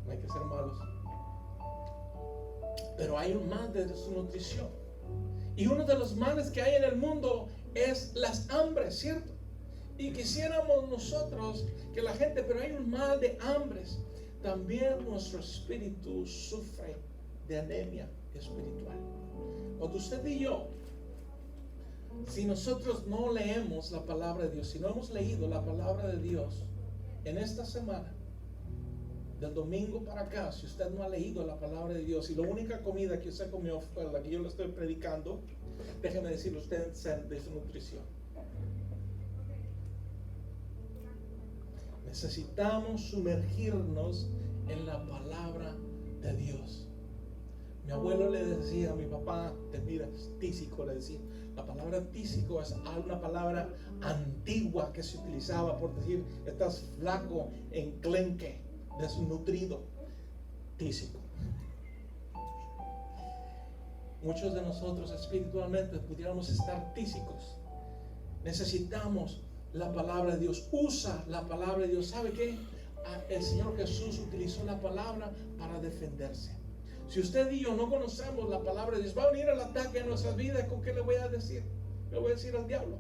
No hay que ser malos, pero hay un mal de desnutrición, y uno de los males que hay en el mundo es las hambres, ¿cierto? Y quisiéramos nosotros que la gente, pero hay un mal de hambres. También nuestro espíritu sufre de anemia espiritual. Cuando usted y yo, si nosotros no leemos la palabra de Dios, si no hemos leído la palabra de Dios en esta semana, del domingo para acá, si usted no ha leído la palabra de Dios y la única comida que usted comió fue la que yo le estoy predicando, déjeme decirle, usted está en desnutrición. Necesitamos sumergirnos en la palabra de Dios. Mi abuelo le decía a mi papá, te miras, tísico, le decía. La palabra tísico es una palabra antigua que se utilizaba por decir, estás flaco, enclenque, desnutrido, tísico. Muchos de nosotros espiritualmente pudiéramos estar tísicos. Necesitamos la palabra de Dios. Usa la palabra de Dios. ¿Sabe qué? El Señor Jesús utilizó la palabra para defenderse. Si usted y yo no conocemos la palabra de Dios, va a venir el ataque en nuestras vidas. ¿Con qué le voy a decir? Le voy a decir al diablo: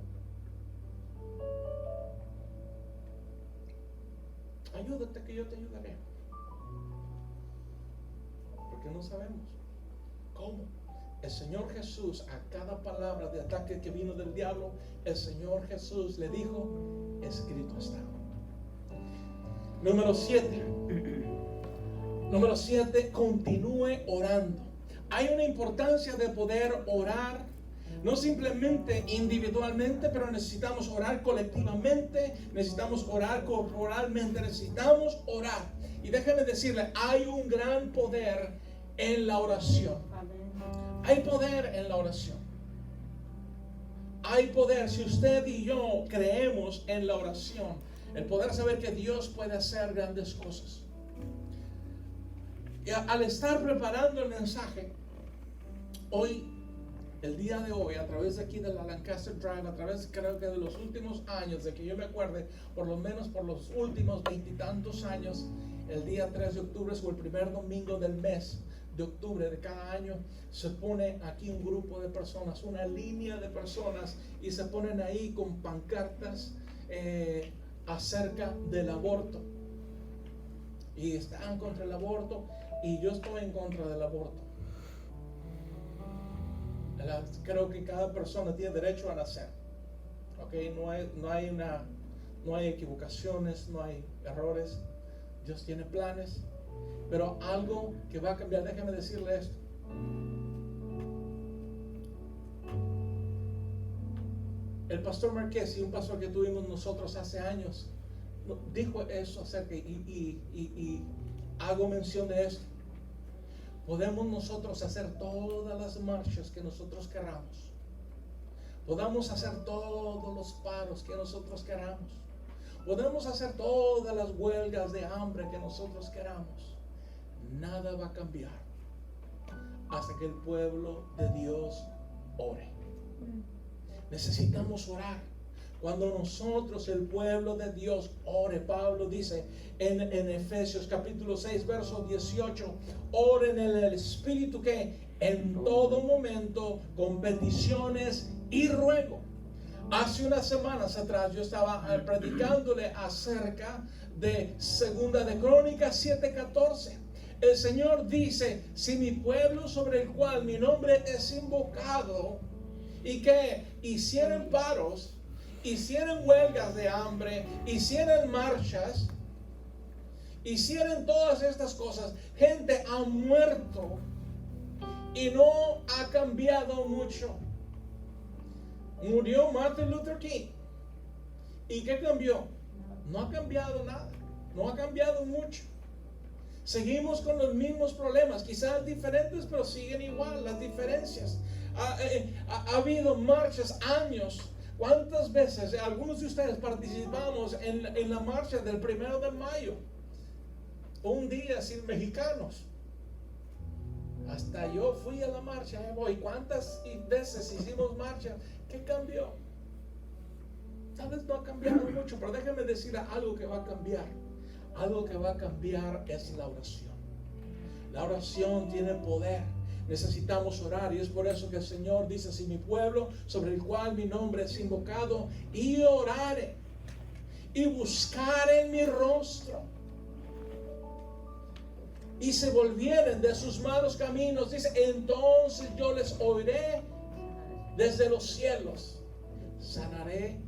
ayúdate que yo te ayudaré. Porque no sabemos cómo. El Señor Jesús, a cada palabra de ataque que vino del diablo, el Señor Jesús le dijo: escrito está. Número 7. Número 7, continúe orando. Hay una importancia de poder orar, no simplemente individualmente, pero necesitamos orar colectivamente, necesitamos orar corporalmente, necesitamos orar. Y déjeme decirle, hay un gran poder en la oración. Hay poder en la oración. Hay poder si usted y yo creemos en la oración, el poder saber que Dios puede hacer grandes cosas. Y al estar preparando el mensaje, hoy, el día de hoy, a través de aquí de la Lancaster Drive, a través creo que de los últimos años, de que yo me acuerde, por lo menos por los últimos 20 y tantos años, el día 3 de octubre o el primer domingo del mes de octubre de cada año, se pone aquí un grupo de personas, una línea de personas, y se ponen ahí con pancartas acerca del aborto. Y están contra el aborto, y yo estoy en contra del aborto. Creo que cada persona tiene derecho a nacer. ¿Okay? No hay equivocaciones, no hay errores. Dios tiene planes Pero algo que va a cambiar, déjeme decirle esto. El pastor Marqués, un pastor que tuvimos nosotros hace años, dijo eso acerca y hago mención de esto. Podemos nosotros hacer todas las marchas que nosotros queramos. Podemos hacer todos los paros que nosotros queramos. Podemos hacer todas las huelgas de hambre que nosotros queramos. Nada va a cambiar hasta que el pueblo de Dios ore. Necesitamos orar. Cuando nosotros, el pueblo de Dios, ore, Pablo dice en Efesios capítulo 6, verso 18, oren en el Espíritu que en todo momento con peticiones y ruego. Hace unas semanas atrás yo estaba predicándole acerca de Segunda de Crónicas 7:14. El Señor dice, si mi pueblo sobre el cual mi nombre es invocado y que hicieran paros, hicieran huelgas de hambre, hicieran marchas, hicieran todas estas cosas, gente ha muerto y no ha cambiado mucho. Murió Martin Luther King. ¿Y qué cambió? No ha cambiado nada, no ha cambiado mucho. Seguimos con los mismos problemas, quizás diferentes, pero siguen igual las diferencias. Ha habido marchas, años. ¿Cuántas veces algunos de ustedes participamos en la marcha del 1 de mayo? Un día sin mexicanos. Hasta yo fui a la marcha. ¿Y cuántas veces hicimos marcha? ¿Qué cambió? Tal vez no ha cambiado mucho, pero déjame decir algo que va a cambiar. Algo que va a cambiar es la oración. La oración tiene poder. Necesitamos orar y es por eso que el Señor dice, si mi pueblo sobre el cual mi nombre es invocado y orare y buscare mi rostro y se volvieren de sus malos caminos, dice, entonces yo les oiré desde los cielos, sanaré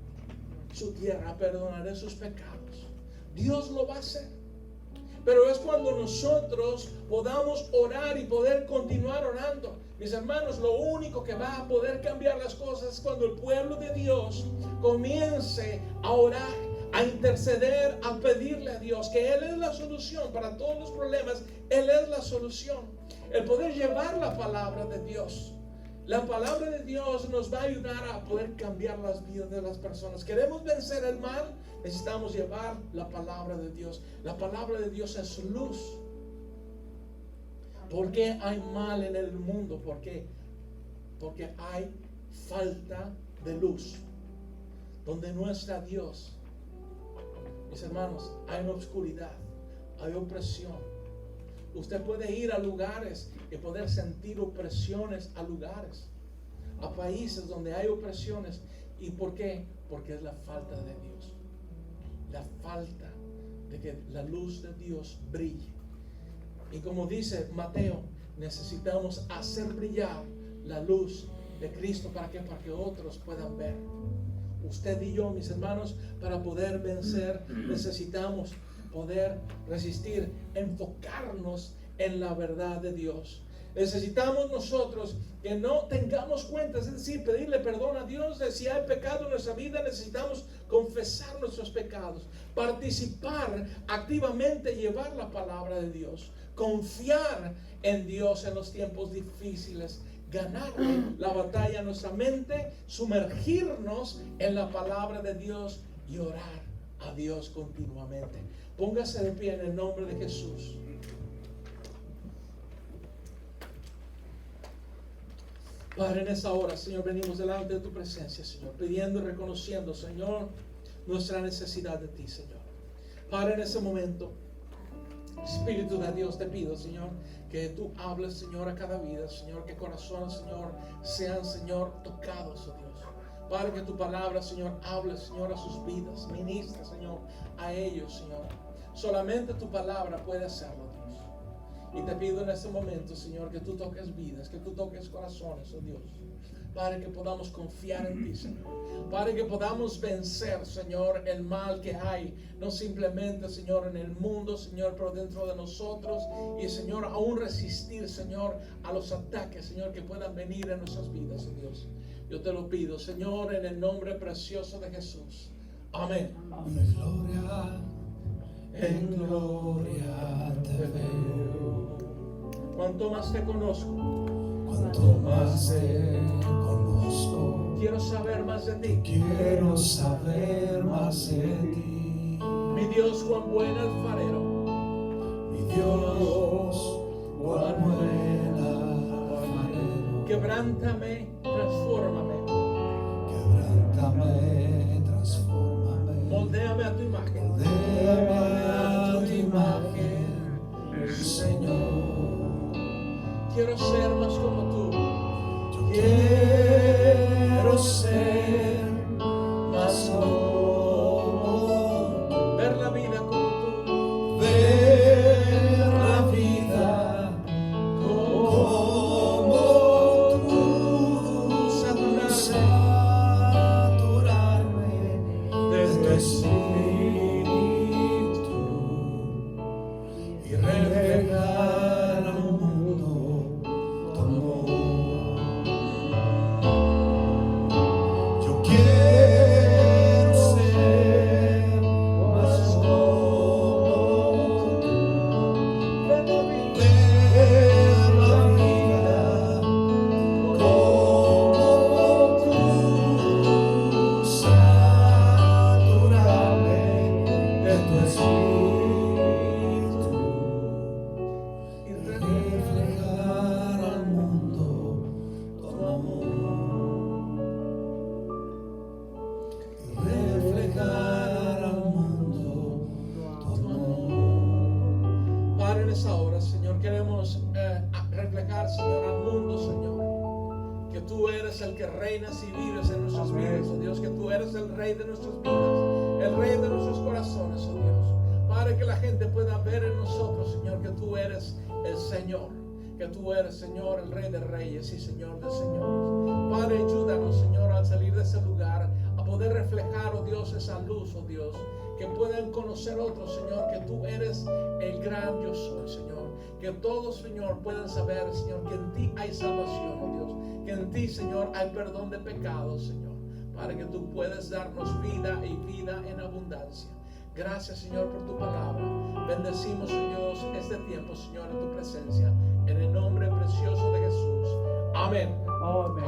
su tierra, perdonaré sus pecados. Dios lo va a hacer. Pero es cuando nosotros podamos orar y poder continuar orando. Mis hermanos, lo único que va a poder cambiar las cosas es cuando el pueblo de Dios comience a orar, a interceder, a pedirle a Dios que Él es la solución para todos los problemas. Él es la solución. El poder llevar la palabra de Dios. La palabra de Dios nos va a ayudar a poder cambiar las vidas de las personas. ¿Queremos vencer el mal? Necesitamos llevar la palabra de Dios. La palabra de Dios es luz. ¿Por qué hay mal en el mundo? ¿Por qué? Porque hay falta de luz. Donde no está Dios, mis hermanos, hay una oscuridad, hay opresión. Usted puede ir a lugares y poder sentir opresiones a lugares, a países donde hay opresiones. ¿Y por qué? Porque es la falta de Dios. La falta de que la luz de Dios brille. Y como dice Mateo, necesitamos hacer brillar la luz de Cristo. ¿Para qué? Para que otros puedan ver. Usted y yo, mis hermanos, para poder vencer necesitamos poder resistir, enfocarnos en la verdad de Dios. Necesitamos nosotros que no tengamos cuentas, es decir, pedirle perdón a Dios de si hay pecado en nuestra vida. Necesitamos confesar nuestros pecados, participar activamente, llevar la palabra de Dios, confiar en Dios en los tiempos difíciles, ganar la batalla en nuestra mente, sumergirnos en la palabra de Dios y orar a Dios continuamente. Póngase de pie en el nombre de Jesús. Padre, en esta hora, Señor, venimos delante de tu presencia, Señor, pidiendo y reconociendo, Señor, nuestra necesidad de ti, Señor. Padre, en ese momento, Espíritu de Dios, te pido, Señor, que tú hables, Señor, a cada vida, Señor, que corazones, Señor, sean, Señor, tocados, oh Dios. Padre, que tu palabra, Señor, hable, Señor, a sus vidas, ministra, Señor, a ellos, Señor. Solamente tu palabra puede hacerlo, Dios. Y te pido en este momento, Señor, que tú toques vidas, que tú toques corazones, oh Dios. Padre, que podamos confiar en ti, Señor. Padre, que podamos vencer, Señor, el mal que hay, no simplemente, Señor, en el mundo, Señor, pero dentro de nosotros. Y, Señor, aún resistir, Señor, a los ataques, Señor, que puedan venir en nuestras vidas, oh Dios. Yo te lo pido, Señor, en el nombre precioso de Jesús. Amén. En gloria te veo. Cuanto más te conozco, Cuanto más te conozco, quiero saber más de ti. quiero saber más de ti. Mi Dios, cuán buen alfarero. Mi Dios, cuán buen alfarero. Quebrántame, transfórmame. Quebrántame, transfórmame. Moldéame a tu imagen. Moldéame a tu imagen, Señor. Quiero ser más como tú. Yo quiero ser más como tú. Ver la vida como tú. Ver la vida como tú. Saturarme de tu espíritu y reflejar al mundo tu amor. Yo quiero ser más como tú. Ver la vida como tú. Saturarme de tu espíritu y reflejar al mundo tu amor. Reflejar al mundo tu amor. Padre, en esa hora, Señor, queremos reflejar, Señor, al mundo, Señor, que tú eres el que reinas y vives en nuestras vidas, oh Dios, que tú eres el Rey de nuestras vidas, el Rey de nuestros corazones, oh Dios. Padre, que la gente pueda ver en nosotros, Señor, que tú eres el Señor, que tú eres, Señor, el Rey de Reyes y Señor de Señores. Padre, ayúdanos, Señor, al salir de ese lugar, a poder reflejar, oh Dios, esa luz, oh Dios, que puedan conocer otros, Señor, que tú eres el gran yo soy, Señor. Que todos, Señor, puedan saber, Señor, que en ti hay salvación, oh Dios. Que en ti, Señor, hay perdón de pecados, Señor. Para que tú puedas darnos vida y vida en abundancia. Gracias, Señor, por tu palabra. Bendecimos, Señor, este tiempo, Señor, en tu presencia. En el nombre precioso de Jesús. Amén. Amén.